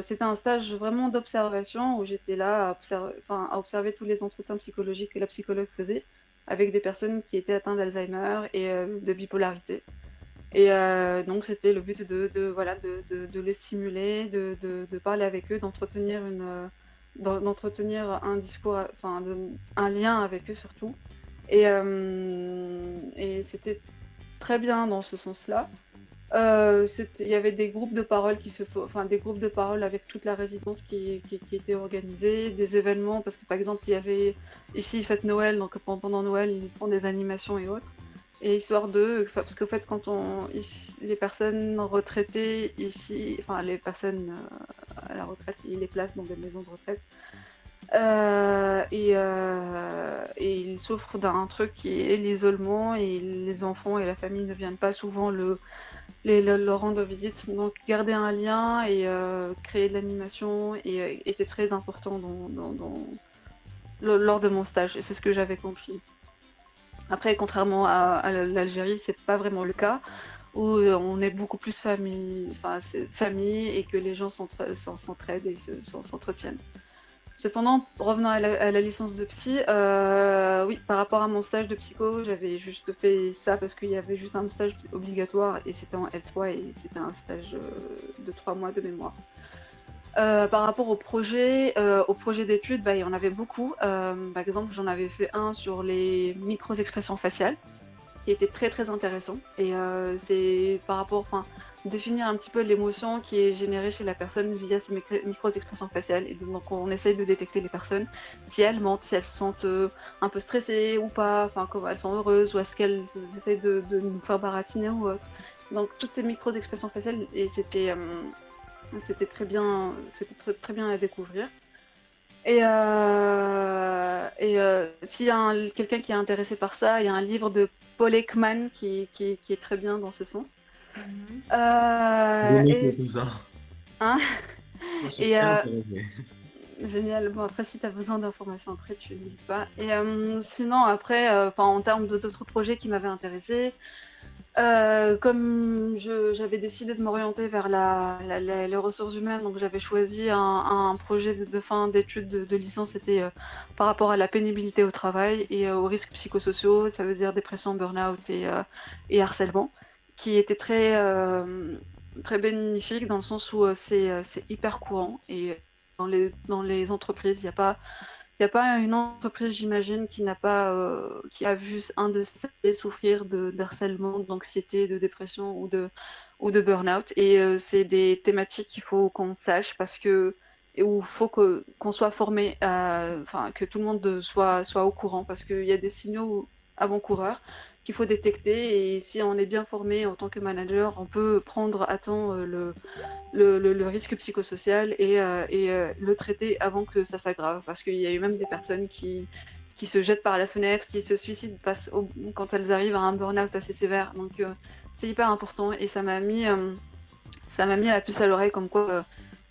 c'était un stage vraiment d'observation où j'étais là à observer tous les entretiens psychologiques que la psychologue faisait avec des personnes qui étaient atteintes d'Alzheimer et de bipolarité. Et donc c'était le but de les stimuler, de parler avec eux, d'entretenir un discours, un lien avec eux surtout. Et c'était très bien dans ce sens-là. Il y avait des groupes de parole des groupes de parole avec toute la résidence qui étaient organisés, des événements, parce que par exemple il y avait ici fête Noël, donc pendant Noël ils font des animations et autres, et histoire parce qu'en fait les personnes retraitées ici, les personnes à la retraite, ils les placent dans des maisons de retraite, Et il souffre d'un truc qui est l'isolement et les enfants et la famille ne viennent pas souvent le rendre visite. Donc garder un lien et créer de l'animation était très important lors de mon stage et c'est ce que j'avais compris. Après, contrairement à l'Algérie, c'est pas vraiment le cas où on est beaucoup plus famille, enfin, c'est famille et que les gens s'entraident et s'entretiennent. Cependant, revenant à la licence de psy, oui, par rapport à mon stage de psycho, j'avais juste fait ça parce qu'il y avait juste un stage obligatoire et c'était en L3 et c'était un stage de 3 mois de mémoire. Par rapport au projet d'études, bah, il y en avait beaucoup. Par exemple, j'en avais fait un sur les micro-expressions faciales, qui était très très intéressant. Et c'est par rapport, enfin, définir un petit peu l'émotion qui est générée chez la personne via ces micro-expressions faciales. Et donc on essaye de détecter les personnes, si elles mentent, si elles se sentent un peu stressées ou pas, enfin, comment elles sont heureuses, ou est-ce qu'elles essayent de nous faire baratiner ou autre. Donc toutes ces micro-expressions faciales, et c'était très bien à découvrir. S'il y a quelqu'un qui est intéressé par ça, il y a un livre de Paul Ekman qui est très bien dans ce sens. Mhm. Limite tout ça. Hein Moi, je suis et très euh, intéressé. Génial. Bon, après, si tu as besoin d'informations, après, tu n'hésites pas. Sinon, après, en termes d'autres projets qui m'avaient intéressé, comme j'avais décidé de m'orienter vers les ressources humaines, donc j'avais choisi un projet de fin d'études de licence, c'était par rapport à la pénibilité au travail et aux risques psychosociaux, ça veut dire dépression, burn-out et harcèlement, qui était très bénéfique dans le sens où c'est hyper courant et dans les entreprises, il n'y a pas une entreprise, j'imagine, qui a vu un de ses salariés souffrir de harcèlement, d'anxiété, de dépression ou de burn-out. Et c'est des thématiques qu'il faut qu'on sache parce que et où il faut qu'on soit formé, enfin que tout le monde soit au courant parce qu'il y a des signaux avant-coureurs qu'il faut détecter et si on est bien formé en tant que manager, on peut prendre à temps le risque psychosocial et le traiter avant que ça s'aggrave. Parce qu'il y a eu même des personnes qui se jettent par la fenêtre, qui se suicident quand elles arrivent à un burn-out assez sévère. Donc c'est hyper important et ça m'a mis la puce à l'oreille comme quoi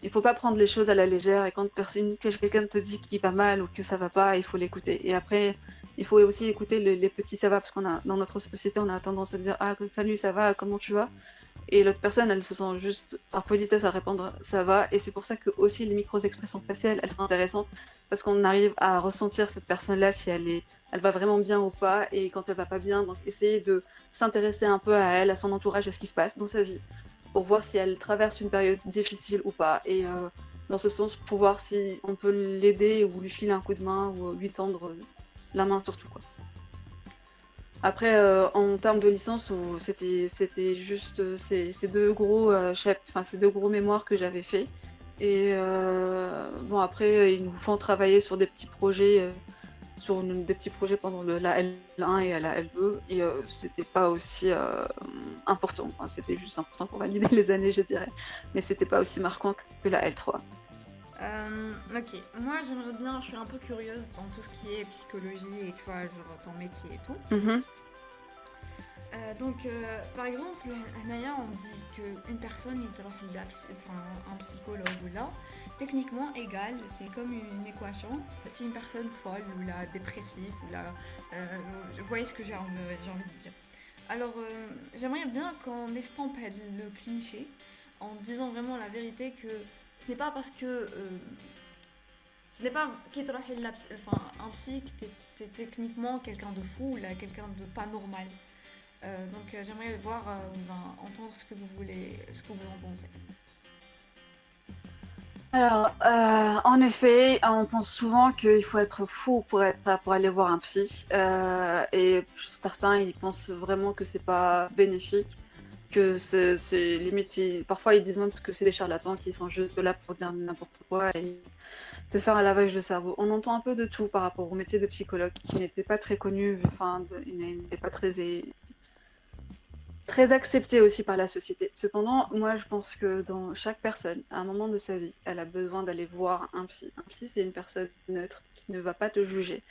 il faut pas prendre les choses à la légère et quand quelqu'un te dit qu'il va mal ou que ça va pas, il faut l'écouter. Et après, il faut aussi écouter les petits ça va parce dans notre société, on a tendance à dire ah salut ça va, comment tu vas? Et l'autre personne, elle se sent juste par politesse à répondre ça va. Et c'est pour ça que aussi les micro-expressions faciales, elles sont intéressantes parce qu'on arrive à ressentir cette personne-là si elle va vraiment bien ou pas. Et quand elle va pas bien, donc essayer de s'intéresser un peu à elle, à son entourage, à ce qui se passe dans sa vie pour voir si elle traverse une période difficile ou pas. Et dans ce sens, pour voir si on peut l'aider ou lui filer un coup de main ou lui tendre la main surtout quoi. Après, en termes de licence, c'était juste ces deux gros ces deux gros mémoires que j'avais fait. Et bon, après, ils nous font travailler sur des petits projets, des petits projets pendant la L1 et la L2. Et c'était pas aussi important. Enfin, c'était juste important pour valider les années, je dirais. Mais c'était pas aussi marquant que la L3. Ok, moi j'aimerais bien, je suis un peu curieuse dans tout ce qui est psychologie et tu vois, genre ton métier et tout. Mhm. Par exemple, Anaya, on dit qu'une personne, un psychologue ou là, techniquement égal, c'est comme une équation. Si une personne folle ou là, dépressive ou là, vous voyez ce que j'ai envie de dire. Alors, j'aimerais bien qu'on estompe le cliché en disant vraiment la vérité que ce n'est pas parce que ce n'est pas un psy que t'es techniquement quelqu'un de fou ou là, quelqu'un de pas normal. J'aimerais voir, entendre ce que vous en pensez. Alors, en effet, on pense souvent qu'il faut être fou pour aller voir un psy. Et certains, ils pensent vraiment que c'est pas bénéfique, que c'est limite, parfois ils disent même que c'est des charlatans qui sont juste là pour dire n'importe quoi et te faire un lavage de cerveau. On entend un peu de tout par rapport au métier de psychologue qui n'était pas très connu, il n'était pas très très accepté aussi par la société. Cependant, moi, je pense que dans chaque personne, à un moment de sa vie, elle a besoin d'aller voir un psy. Un psy, c'est une personne neutre qui ne va pas te juger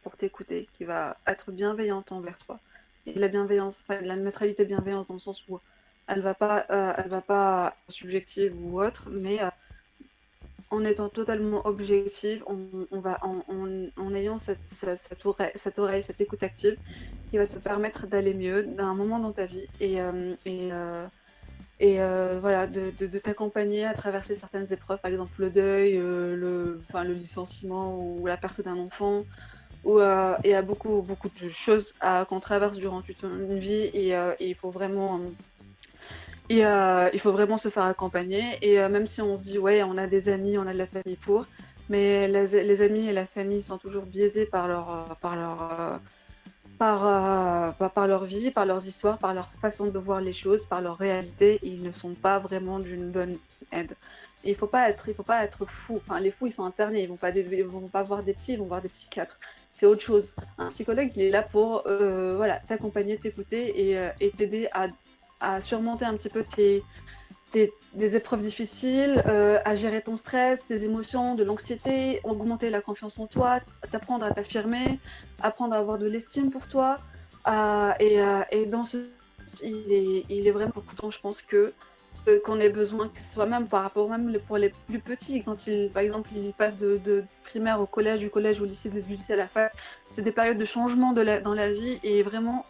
pour t'écouter, qui va être bienveillante envers toi. Et la bienveillance, enfin, la neutralité bienveillance dans le sens où elle va pas être subjective ou autre, mais en étant totalement objective, en ayant cette écoute active qui va te permettre d'aller mieux d'un moment dans ta vie voilà, de t'accompagner à traverser certaines épreuves, par exemple le deuil, le licenciement ou la perte d'un enfant. Il y a beaucoup, beaucoup de choses qu'on traverse durant toute une vie et il faut vraiment se faire accompagner. Et même si on se dit, ouais, on a des amis, on a de la famille pour, mais les amis et la famille sont toujours biaisés par leur vie, par leurs histoires, par leur façon de voir les choses, par leur réalité. Ils ne sont pas vraiment d'une bonne aide. Et il faut pas être fou. Enfin, les fous, ils sont internés. Ils vont pas voir des psys, ils vont voir des psychiatres. C'est autre chose. Un psychologue, il est là pour voilà, t'accompagner, t'écouter et t'aider à surmonter un petit peu des épreuves difficiles, à gérer ton stress, tes émotions, de l'anxiété, augmenter la confiance en toi, t'apprendre à t'affirmer, apprendre à avoir de l'estime pour toi. Et dans ce il est vraiment important, je pense, qu'on ait besoin, que ce soit même par rapport même pour les plus petits, quand par exemple, ils passent de primaire au collège, du collège au lycée, du lycée à la fac, c'est des périodes de changement dans la vie et vraiment,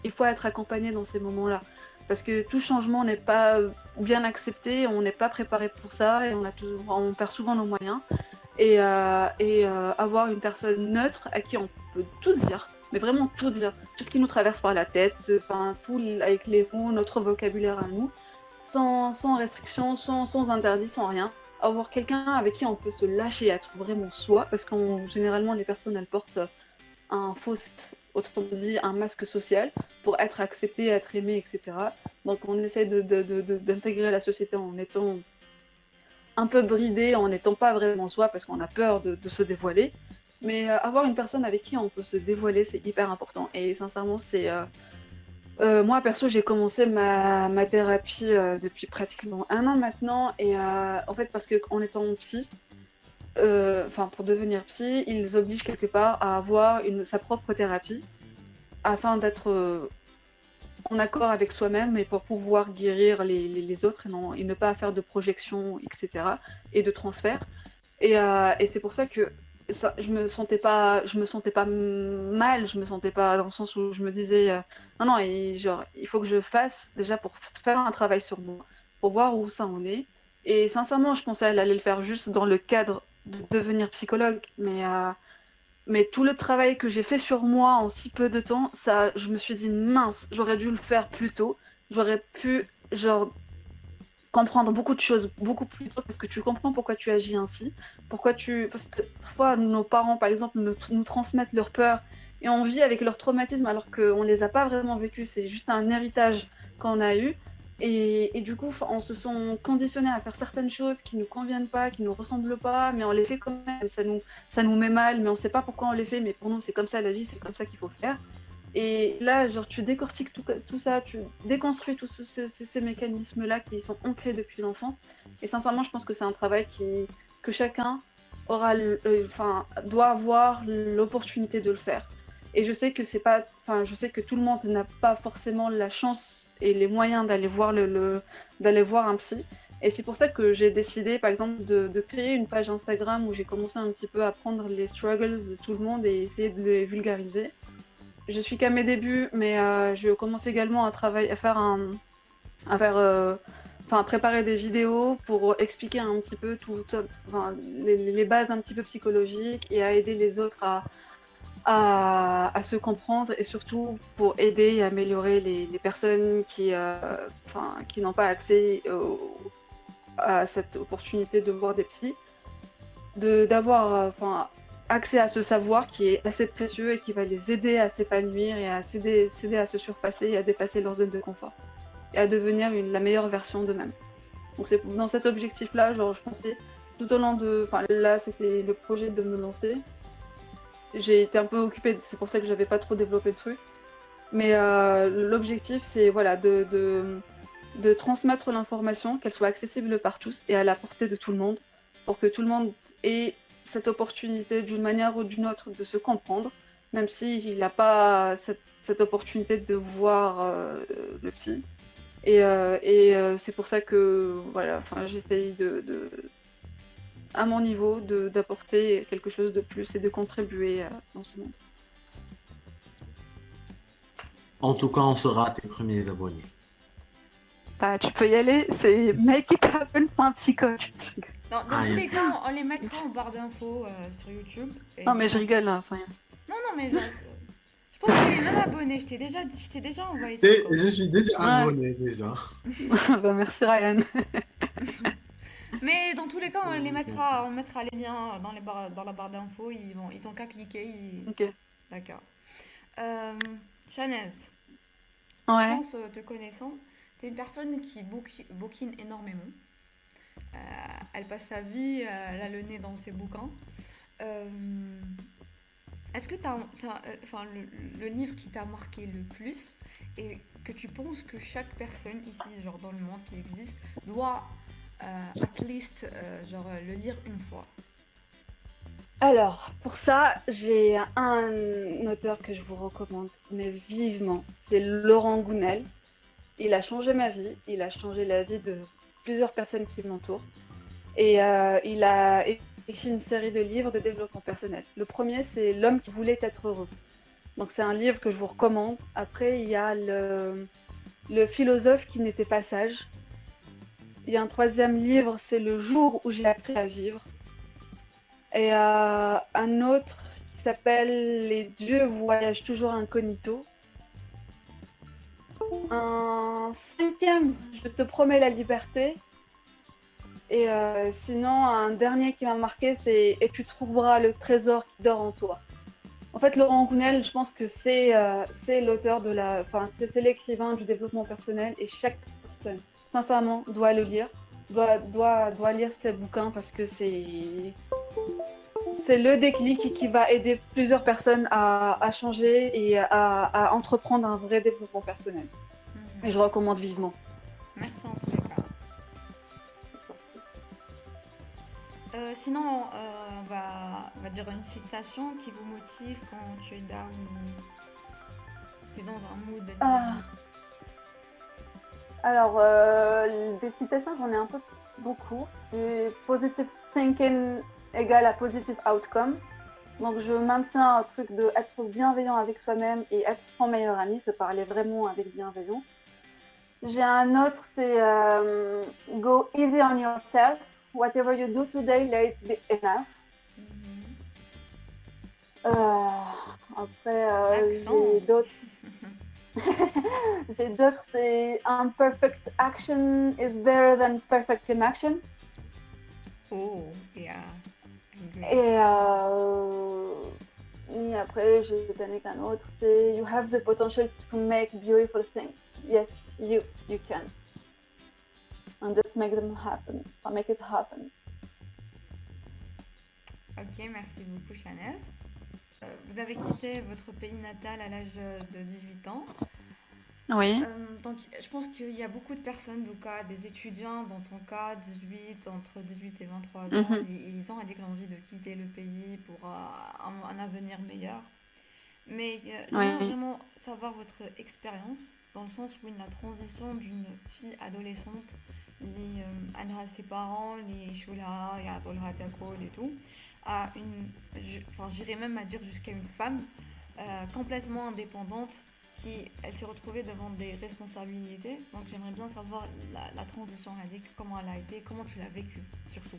il faut être accompagné dans ces moments-là. Parce que tout changement n'est pas bien accepté, on n'est pas préparé pour ça et on perd souvent nos moyens. Avoir une personne neutre à qui on peut tout dire, mais vraiment tout dire, tout ce qui nous traverse par la tête, enfin, tout avec les mots, notre vocabulaire à nous, sans restriction, sans interdit, sans rien. Avoir quelqu'un avec qui on peut se lâcher, être vraiment soi, parce que généralement les personnes elles portent autrement dit, un masque social pour être accepté, être aimé, etc. Donc on essaie d'intégrer la société en étant un peu bridé, en n'étant pas vraiment soi parce qu'on a peur de se dévoiler. Mais avoir une personne avec qui on peut se dévoiler, c'est hyper important. Et sincèrement, moi, perso, j'ai commencé ma thérapie depuis pratiquement 1 an maintenant. Et en fait, parce qu'en étant psy, pour devenir psy, ils obligent quelque part à avoir sa propre thérapie afin d'être en accord avec soi-même et pour pouvoir guérir les autres et ne pas faire de projection, etc. et de transfert. Et c'est pour ça que je me sentais pas mal, je me sentais pas dans le sens où je me disais non, il faut que je fasse déjà pour faire un travail sur moi, pour voir où ça en est. Et sincèrement, je pensais qu'elle allait le faire juste dans le cadre de devenir psychologue, mais tout le travail que j'ai fait sur moi en si peu de temps, je me suis dit mince, j'aurais dû le faire plus tôt, j'aurais pu comprendre beaucoup de choses beaucoup plus tôt parce que tu comprends pourquoi tu agis ainsi, parce que parfois nos parents par exemple nous transmettent leur peur et on vit avec leur traumatisme alors qu'on les a pas vraiment vécus, c'est juste un héritage qu'on a eu et du coup on se sent conditionnés à faire certaines choses qui nous conviennent pas, qui nous ressemblent pas, mais on les fait quand même, ça nous met mal, mais on sait pas pourquoi on les fait, mais pour nous c'est comme ça la vie, c'est comme ça qu'il faut faire. Et là, tu décortiques tout ça, tu déconstruis tous ces mécanismes-là qui sont ancrés depuis l'enfance. Et sincèrement, je pense que c'est un travail que chacun doit avoir l'opportunité de le faire. Et je sais que tout le monde n'a pas forcément la chance et les moyens d'aller voir d'aller voir un psy. Et c'est pour ça que j'ai décidé, par exemple, de créer une page Instagram où j'ai commencé un petit peu à prendre les struggles de tout le monde et essayer de les vulgariser. Je suis qu'à mes débuts, mais je commence également à préparer des vidéos pour expliquer un petit peu les bases un petit peu psychologiques et à aider les autres à se comprendre et surtout pour aider et améliorer les personnes qui n'ont pas accès à cette opportunité de voir des psys, d'avoir accès à ce savoir qui est assez précieux et qui va les aider à s'épanouir et à s'aider à se surpasser et à dépasser leur zone de confort et à devenir la meilleure version d'eux-mêmes. Donc c'est dans cet objectif-là, je pensais tout au long là c'était le projet de me lancer. J'ai été un peu occupée, c'est pour ça que j'avais pas trop développé le truc. Mais l'objectif, c'est voilà, de transmettre l'information, qu'elle soit accessible par tous et à la portée de tout le monde, pour que tout le monde ait cette opportunité d'une manière ou d'une autre de se comprendre, même s'il n'a pas cette opportunité de voir le petit. C'est pour ça que voilà, enfin, j'essaye à mon niveau d'apporter quelque chose de plus et de contribuer dans ce monde. En tout cas, on sera tes premiers abonnés. Bah, tu peux y aller, c'est makeithappen.psychoche. Dans Ah, tous les yes. cas, on les mettra en barre d'infos sur YouTube. Et Non, mais je rigole, hein, enfin. Non, mais genre, je pense que tu es même abonné. Je t'ai déjà envoyé ça. Je suis déjà Ouais. abonné, déjà. Bah, merci Ryan. Mais dans tous les cas, on mettra les liens dans la barre d'infos. Ils ont qu'à cliquer. Ok. D'accord. Chanez, je Ouais. pense, te connaissant, t'es une personne qui bouquine énormément. Elle passe sa vie, elle a le nez dans ses bouquins. Est-ce que enfin, le livre qui t'a marqué le plus et que tu penses que chaque personne ici, genre dans le monde qui existe, doit at least le lire une fois? Alors, pour ça, j'ai un auteur que je vous recommande, mais vivement. C'est Laurent Gounel. Il a changé ma vie, il a changé la vie de plusieurs personnes qui m'entourent. Et il a écrit une série de livres de développement personnel. Le premier, c'est L'homme qui voulait être heureux. Donc c'est un livre que je vous recommande. Après, il y a le philosophe qui n'était pas sage. Il y a un troisième livre, c'est Le jour où j'ai appris à vivre. Et un autre qui s'appelle Les dieux voyagent toujours incognito. Un cinquième, Je te promets la liberté. Et sinon, un dernier qui m'a marqué, c'est Et tu trouveras le trésor qui dort en toi. En fait, Laurent Gounel, je pense que c'est l'auteur c'est l'écrivain du développement personnel et chaque personne, sincèrement, doit le lire, doit lire ses bouquins parce que c'est le déclic qui va aider plusieurs personnes à changer et à entreprendre un vrai développement personnel. Et je recommande vivement. Merci en tous les cas. Sinon, on va dire une citation qui vous motive quand tu es down ou tu es dans un mood. Alors, des citations, j'en ai un peu beaucoup. Positive thinking égale à positive outcome. Donc, je maintiens un truc de être bienveillant avec soi-même et être son meilleur ami, se parler vraiment avec bienveillance. J'ai un autre, c'est Go easy on yourself. Whatever you do today, let it be enough. Après, j'ai d'autres. J'ai d'autres, c'est Imperfect action is better than perfect inaction. Oh, yeah. Et après, j'ai donné qu'un autre, c'est You have the potential to make beautiful things. Yes, you can. And just make them happen, or make it happen. Ok, merci beaucoup, Chanez. Vous avez quitté votre pays natal à l'âge de 18 ans. Oui. Donc, je pense qu'il y a beaucoup de personnes, donc, des étudiants, dans ton cas, entre 18 et 23 ans, ils ont l'envie de quitter le pays pour un avenir meilleur. Mais j'aimerais vraiment savoir votre expérience, dans le sens où la transition d'une fille adolescente, ses parents, les choula, et tout, à j'irais même à dire jusqu'à une femme complètement indépendante elle s'est retrouvée devant des responsabilités. Donc j'aimerais bien savoir la transition, comment elle a été, comment tu l'as vécue, surtout.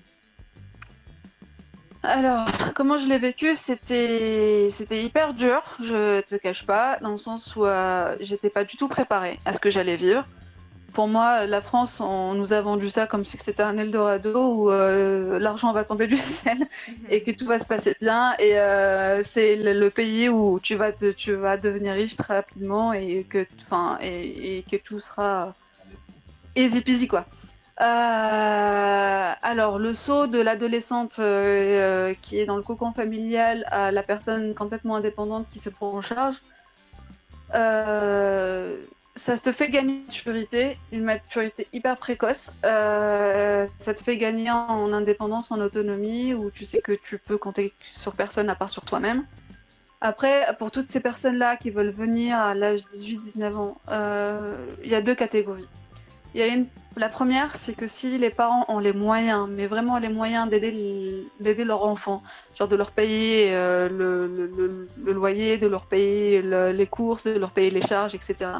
Alors, comment je l'ai vécu, c'était hyper dur, je te cache pas, dans le sens où j'étais pas du tout préparée à ce que j'allais vivre. Pour moi, la France, on nous a vendu ça comme si c'était un Eldorado où l'argent va tomber du ciel et que tout va se passer bien. Et c'est le pays où tu vas devenir riche très rapidement et que tout sera easy peasy, quoi. Alors, le saut de l'adolescente qui est dans le cocon familial à la personne complètement indépendante qui se prend en charge, Ça te fait gagner une maturité hyper précoce. Ça te fait gagner en indépendance, en autonomie, où tu sais que tu peux compter sur personne à part sur toi-même. Après, pour toutes ces personnes-là qui veulent venir à l'âge 18-19 ans, il y a deux catégories. La première, c'est que si les parents ont les moyens, mais vraiment les moyens d'aider leur enfant, genre de leur payer le loyer, de leur payer les courses, de leur payer les charges, etc.,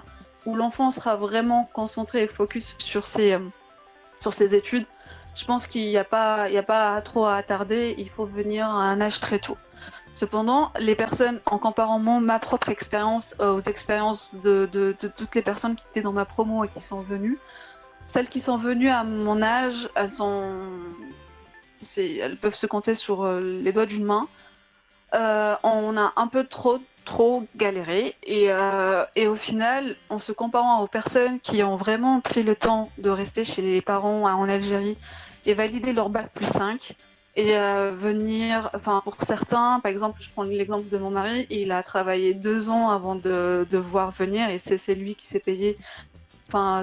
où l'enfant sera vraiment concentré et focus sur ses études, je pense qu'il n'y a pas trop à attarder, il faut venir à un âge très tôt. Cependant, les personnes, en comparant ma propre expérience aux expériences de toutes les personnes qui étaient dans ma promo et qui sont venues, celles qui sont venues à mon âge, elles peuvent se compter sur les doigts d'une main. On a un peu trop galéré et au final, en se comparant aux personnes qui ont vraiment pris le temps de rester chez les parents en Algérie et valider leur bac plus 5 et venir, enfin pour certains, par exemple, je prends l'exemple de mon mari, il a travaillé 2 ans avant de devoir venir et c'est lui qui s'est payé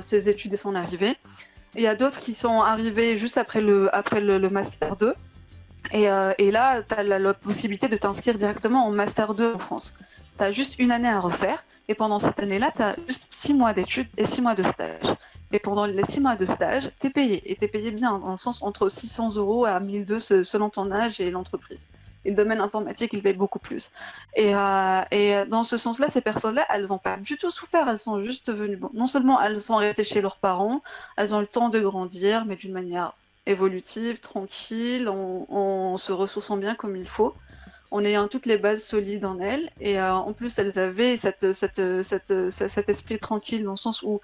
ses études et son arrivée. Il y a d'autres qui sont arrivés juste après le Master 2. Et là, tu as la possibilité de t'inscrire directement en Master 2 en France. Tu as juste une année à refaire. Et pendant cette année-là, tu as juste 6 mois d'études et 6 mois de stage. Et pendant les 6 mois de stage, tu es payé. Et tu es payé bien, dans le sens entre 600 € à 1200 selon ton âge et l'entreprise. Et le domaine informatique, il paye beaucoup plus. Et dans ce sens-là, ces personnes-là, elles n'ont pas du tout souffert. Elles sont juste venues. Bon, non seulement elles sont restées chez leurs parents, elles ont le temps de grandir, mais d'une manière évolutive, tranquille, en se ressourçant bien comme il faut, en ayant toutes les bases solides en elles. Et en plus, elles avaient cet esprit tranquille dans le sens où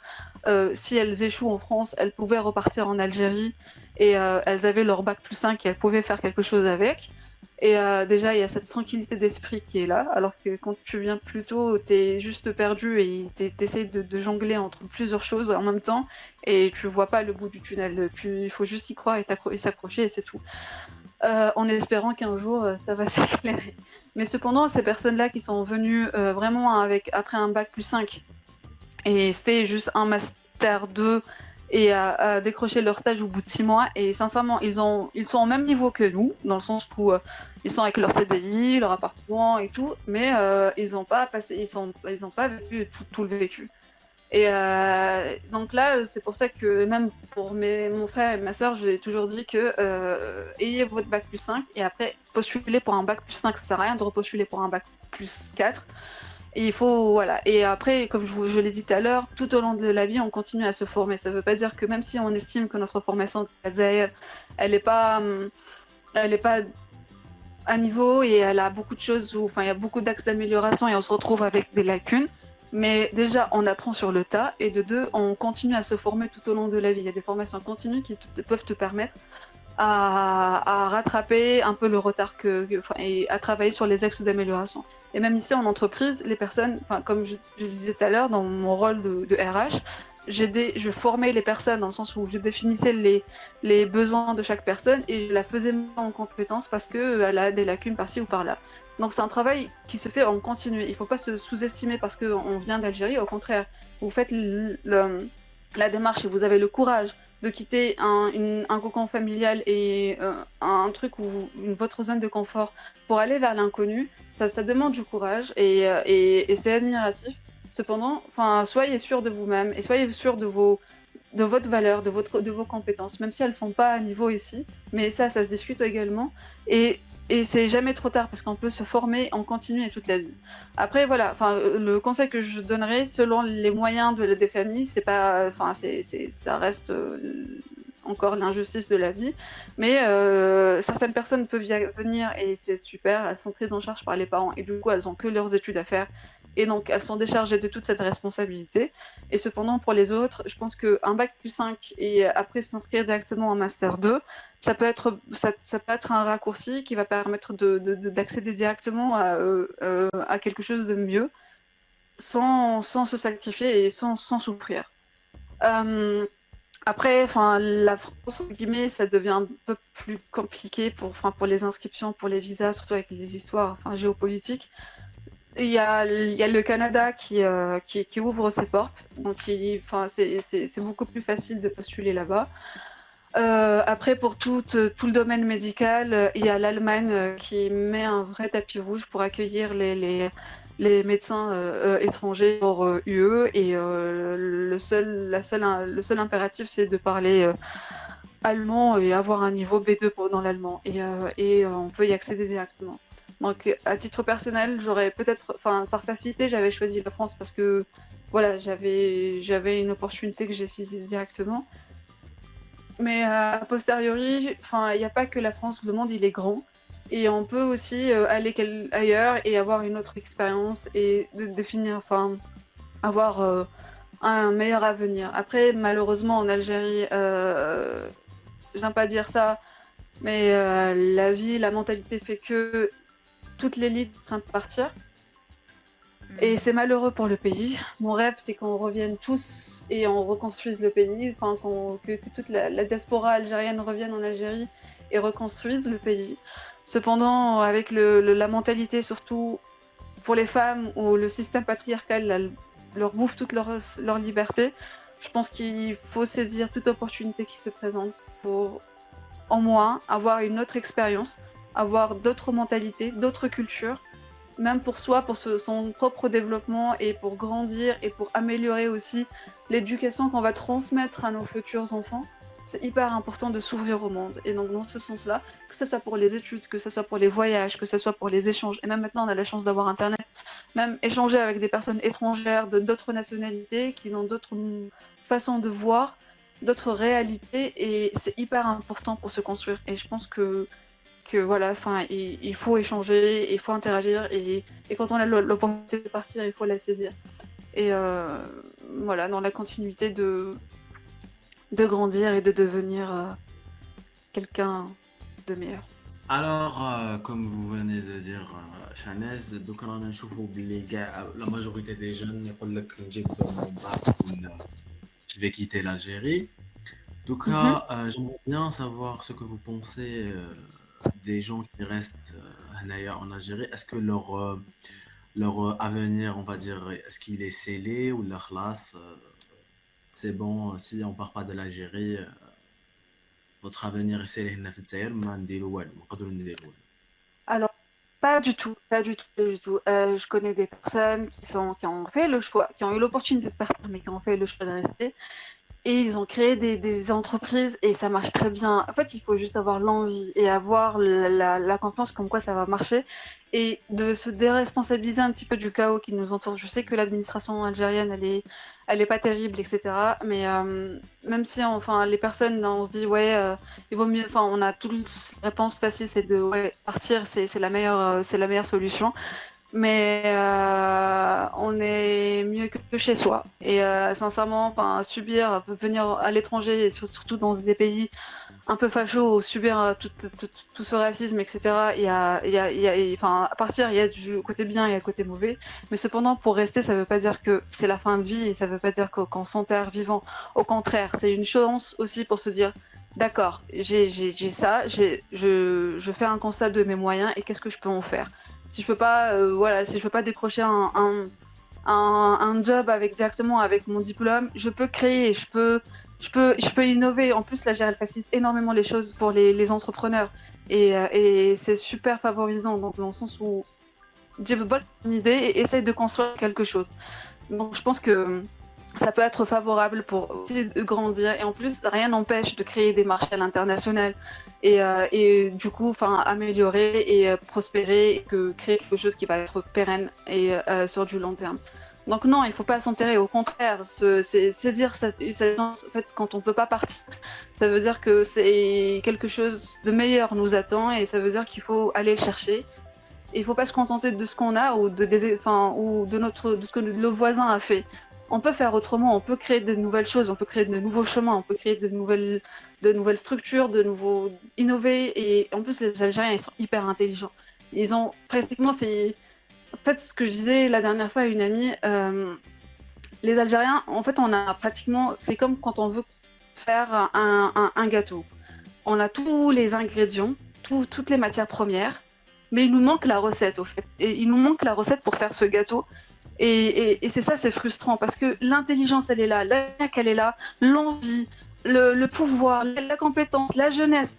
si elles échouent en France, elles pouvaient repartir en Algérie et elles avaient leur bac plus 5 et elles pouvaient faire quelque chose avec. Et déjà, il y a cette tranquillité d'esprit qui est là, alors que quand tu viens plus tôt, t'es juste perdu et t'essayes de jongler entre plusieurs choses en même temps et tu vois pas le bout du tunnel. Il faut juste y croire et s'accrocher et c'est tout. En espérant qu'un jour, ça va s'éclairer. Mais cependant, ces personnes-là qui sont venues vraiment après un bac plus 5 et fait juste un Master 2 et à décrocher leur stage au bout de 6 mois. Et sincèrement, ils sont au même niveau que nous, dans le sens où ils sont avec leur CDI, leur appartement et tout, mais ils n'ont pas vécu tout le vécu. Et donc là, c'est pour ça que même pour mon frère et ma soeur, je lui ai toujours dit que ayez votre bac plus 5 et après postulez pour un bac plus 5. Ça sert à rien de repostuler pour un bac plus 4. Et il faut, voilà. Et après, comme je l'ai dit tout à l'heure, tout au long de la vie, on continue à se former. Ça ne veut pas dire que même si on estime que notre formation à Zaïre, elle n'est pas à niveau et elle a beaucoup de choses, il y a beaucoup d'axes d'amélioration et on se retrouve avec des lacunes. Mais déjà, on apprend sur le tas et de deux, on continue à se former tout au long de la vie. Il y a des formations continues qui peuvent te permettre à rattraper un peu le retard et à travailler sur les axes d'amélioration. Et même ici en entreprise, les personnes, comme je disais tout à l'heure, dans mon rôle de RH, je formais les personnes dans le sens où je définissais les besoins de chaque personne et je la faisais monter en compétence parce qu'elle a des lacunes par-ci ou par-là. Donc c'est un travail qui se fait en continu. Il ne faut pas se sous-estimer parce qu'on vient d'Algérie. Au contraire, vous faites la démarche et vous avez le courage de quitter un cocon familial et un truc votre zone de confort pour aller vers l'inconnu. Ça demande du courage et c'est admiratif. Cependant, soyez sûr de vous-même et soyez sûr de votre valeur, de vos compétences, même si elles ne sont pas à niveau ici. Mais ça se discute également. Et c'est jamais trop tard parce qu'on peut se former en continu et toute la vie. Après, voilà, le conseil que je donnerais, selon les moyens des familles, ça reste encore l'injustice de la vie. Mais certaines personnes peuvent venir et c'est super, elles sont prises en charge par les parents et du coup, elles n'ont que leurs études à faire. Et donc, elles sont déchargées de toute cette responsabilité. Et cependant, pour les autres, je pense qu'un bac plus 5 et après s'inscrire directement en Master 2, ça peut être un raccourci qui va permettre d'accéder directement à quelque chose de mieux sans se sacrifier et sans souffrir. Après, la France, entre guillemets, ça devient un peu plus compliqué pour les inscriptions, pour les visas, surtout avec les histoires géopolitiques. il y a le Canada qui ouvre ses portes, donc c'est beaucoup plus facile de postuler là-bas. Après, pour tout le domaine médical, il y a l'Allemagne qui met un vrai tapis rouge pour accueillir les médecins étrangers hors UE, et le seul impératif, c'est de parler allemand et avoir un niveau B2 dans l'allemand, et on peut y accéder directement. Donc, à titre personnel, par facilité, j'avais choisi la France parce que voilà, j'avais une opportunité que j'ai saisie directement. Mais a posteriori, il n'y a pas que la France, le monde il est grand, et on peut aussi aller ailleurs et avoir une autre expérience et avoir un meilleur avenir. Après, malheureusement, en Algérie, j'aime pas dire ça, mais la vie, la mentalité fait que toute l'élite est en train de partir. Et c'est malheureux pour le pays. Mon rêve, c'est qu'on revienne tous et on reconstruise le pays, que toute la diaspora algérienne revienne en Algérie et reconstruise le pays. Cependant, avec la mentalité, surtout pour les femmes, où le système patriarcal leur bouffe toute leur liberté, je pense qu'il faut saisir toute opportunité qui se présente pour, en moins, avoir une autre expérience, avoir d'autres mentalités, d'autres cultures, même pour soi, pour son propre développement et pour grandir et pour améliorer aussi l'éducation qu'on va transmettre à nos futurs enfants. C'est hyper important de s'ouvrir au monde. Et donc dans ce sens-là, que ce soit pour les études, que ce soit pour les voyages, que ce soit pour les échanges, et même maintenant on a la chance d'avoir Internet, même échanger avec des personnes étrangères d'autres nationalités, qui ont d'autres façons de voir, d'autres réalités, et c'est hyper important pour se construire. Et je pense que voilà, il faut échanger, il faut interagir, et quand on a l'opportunité de partir, il faut la saisir. Et voilà, dans la continuité de grandir et de devenir quelqu'un de meilleur. Alors, comme vous venez de dire, Chanez, donc on a la majorité des jeunes يقول لك نجيب mon bac ولا je vais quitter l'Algérie. Donc, Mhm. j'aimerais bien savoir ce que vous pensez des gens qui restent en Algérie. Est-ce que leur avenir, on va dire, est-ce qu'il est scellé ou leur classe, c'est bon, si on part pas de l'Algérie, votre avenir est scellé هنا في الجزائر ما نديرو والو ما نقدروا نديرو والو. Alors, pas du tout, pas du tout, pas du tout. Je connais des personnes qui ont fait le choix, qui ont eu l'opportunité de partir, mais qui ont fait le choix de rester. Et ils ont créé des entreprises et ça marche très bien. En fait, il faut juste avoir l'envie et avoir la confiance comme quoi ça va marcher, et de se déresponsabiliser un petit peu du chaos qui nous entoure. Je sais que l'administration algérienne, elle est pas terrible, etc. Mais même si, les personnes, on se dit, ouais, il vaut mieux, on a toute la réponse facile, c'est de partir, c'est la meilleure solution. Mais on est mieux que chez soi. Et sincèrement, venir à l'étranger, et surtout dans des pays un peu fachos, subir tout ce racisme, etc. À partir, il y a du côté bien et le côté mauvais. Mais cependant, pour rester, ça ne veut pas dire que c'est la fin de vie, et ça ne veut pas dire qu'on s'enterre vivant. Au contraire, c'est une chance aussi pour se dire, d'accord, j'ai ça, je fais un constat de mes moyens et qu'est-ce que je peux en faire. Si je peux pas, si je peux pas décrocher un job directement avec mon diplôme, je peux créer, je peux innover. En plus, l'Algérie, elle facilite énormément les choses pour les entrepreneurs, et c'est super favorisant, donc dans le sens où j'ai une idée et essaye de construire quelque chose. Donc je pense que ça peut être favorable pour aussi de grandir, et en plus rien n'empêche de créer des marchés à l'international, et du coup améliorer et prospérer, et créer quelque chose qui va être pérenne et sur du long terme. Donc non, il faut pas s'enterrer, au contraire, saisir cette chance. En fait, quand on peut pas partir, ça veut dire que c'est quelque chose de meilleur nous attend, et ça veut dire qu'il faut aller le chercher. Il faut pas se contenter de ce qu'on a, ou de ce que le voisin a fait. On peut faire autrement, on peut créer de nouvelles choses, on peut créer de nouveaux chemins, on peut créer de nouvelles structures, innover. Et en plus, les Algériens, ils sont hyper intelligents. Ils ont pratiquement, en fait, ce que je disais la dernière fois à une amie, les Algériens, en fait, on a pratiquement, c'est comme quand on veut faire un gâteau. On a tous les ingrédients, toutes les matières premières, mais il nous manque la recette au fait. Et il nous manque la recette pour faire ce gâteau. Et c'est ça, c'est frustrant parce que l'intelligence, elle est là, la niaque, elle est là, l'envie, le pouvoir, la compétence, la jeunesse,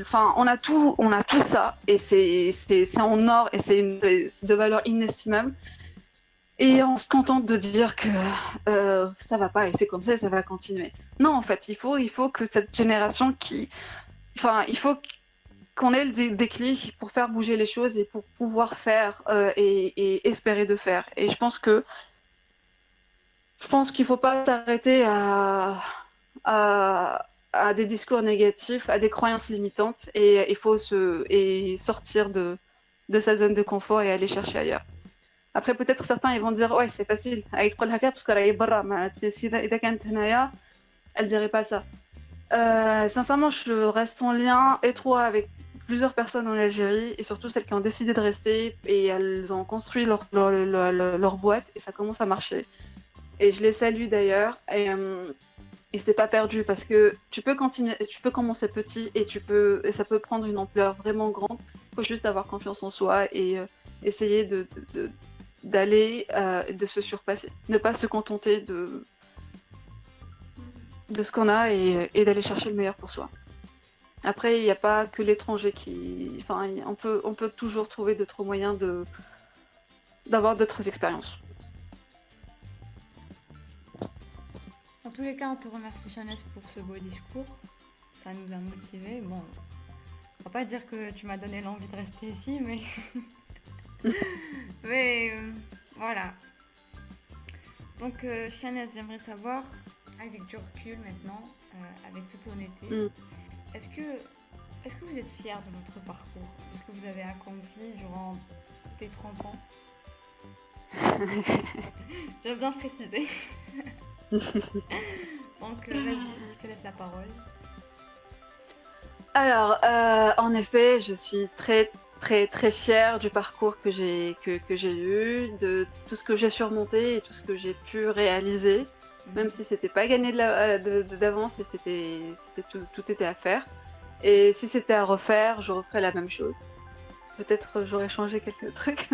enfin, on a tout ça et c'est en or et c'est de valeur inestimable. Et on se contente de dire que ça va pas et c'est comme ça va continuer. Non, en fait, il faut que cette génération il faut qu'on ait le déclic pour faire bouger les choses et pour pouvoir faire et espérer de faire. Et je pense qu'il faut pas s'arrêter à des discours négatifs, à des croyances limitantes, et il faut sortir de sa zone de confort et aller chercher ailleurs. Après, peut-être certains ils vont dire ouais, c'est facile, parce qu'elle est barra, mais si elle dirait pas ça. Sincèrement, je reste en lien étroit avec plusieurs personnes en Algérie et surtout celles qui ont décidé de rester et elles ont construit leur boîte et ça commence à marcher. Et je les salue d'ailleurs et c'est pas perdu parce que tu peux commencer petit et ça peut prendre une ampleur vraiment grande. Il faut juste avoir confiance en soi et essayer d'aller, de se surpasser. Ne pas se contenter de ce qu'on a et d'aller chercher le meilleur pour soi. Après, il n'y a pas que l'étranger qui... Enfin, on peut toujours trouver d'autres moyens d'avoir d'autres expériences. En tous les cas, on te remercie, Chanès, pour ce beau discours. Ça nous a motivés. Bon, on va pas dire que tu m'as donné l'envie de rester ici, mais... mais voilà. Donc, Chanès, j'aimerais savoir, avec du recul maintenant, avec toute honnêteté, est-ce que vous êtes fiers de votre parcours, de ce que vous avez accompli durant tes 30 ans? J'aime bien préciser. Donc, vas-y, je te laisse la parole. Alors, en effet, je suis très, très, très fière du parcours que j'ai eu, de tout ce que j'ai surmonté et tout ce que j'ai pu réaliser, même si c'était pas gagné d'avance et tout était à faire. Et si c'était à refaire, je referais la même chose. Peut-être j'aurais changé quelques trucs,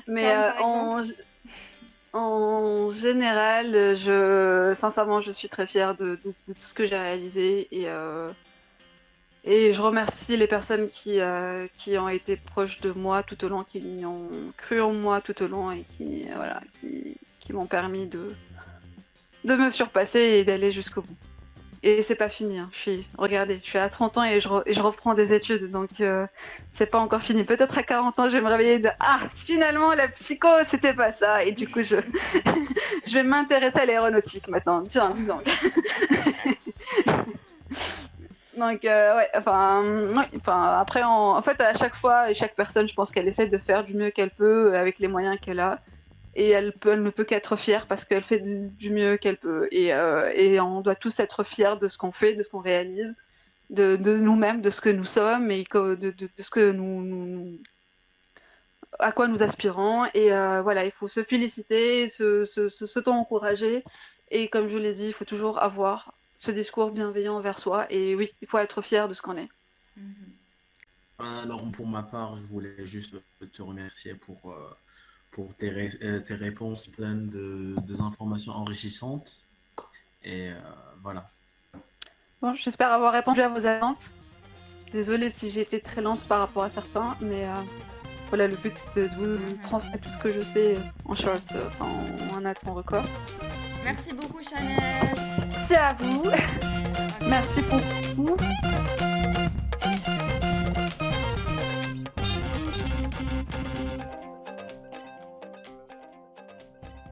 mais en général, sincèrement, je suis très fière de tout ce que j'ai réalisé et je remercie les personnes qui ont été proches de moi tout au long, qui ont cru en moi tout au long et qui m'ont permis de me surpasser et d'aller jusqu'au bout. Et c'est pas fini, hein. Regardez, je suis à 30 ans et je reprends des études, donc c'est pas encore fini. Peut-être à 40 ans, je vais me réveiller de « Ah, finalement, la psycho, c'était pas ça !» Et du coup, je vais m'intéresser à l'aéronautique maintenant. Tiens, donc... Donc, ouais, après, en fait, à chaque fois, et chaque personne, je pense qu'elle essaie de faire du mieux qu'elle peut avec les moyens qu'elle a. Et elle ne peut qu'être fière parce qu'elle fait du mieux qu'elle peut. Et on doit tous être fiers de ce qu'on fait, de ce qu'on réalise, de nous-mêmes, de ce que nous sommes et de ce que à quoi nous aspirons. Et voilà, il faut se féliciter, s'auto-encourager. Et comme je l'ai dit, il faut toujours avoir ce discours bienveillant envers soi. Et oui, il faut être fier de ce qu'on est. Alors, pour ma part, je voulais juste te remercier pour tes réponses pleines d'informations enrichissantes. Et voilà. Bon, j'espère avoir répondu à vos attentes. Désolée si j'ai été très lente par rapport à certains, mais voilà, le but c'est de vous transmettre tout ce que je sais en short, en un temps record. Merci beaucoup, Chanès. Merci à vous. Merci beaucoup.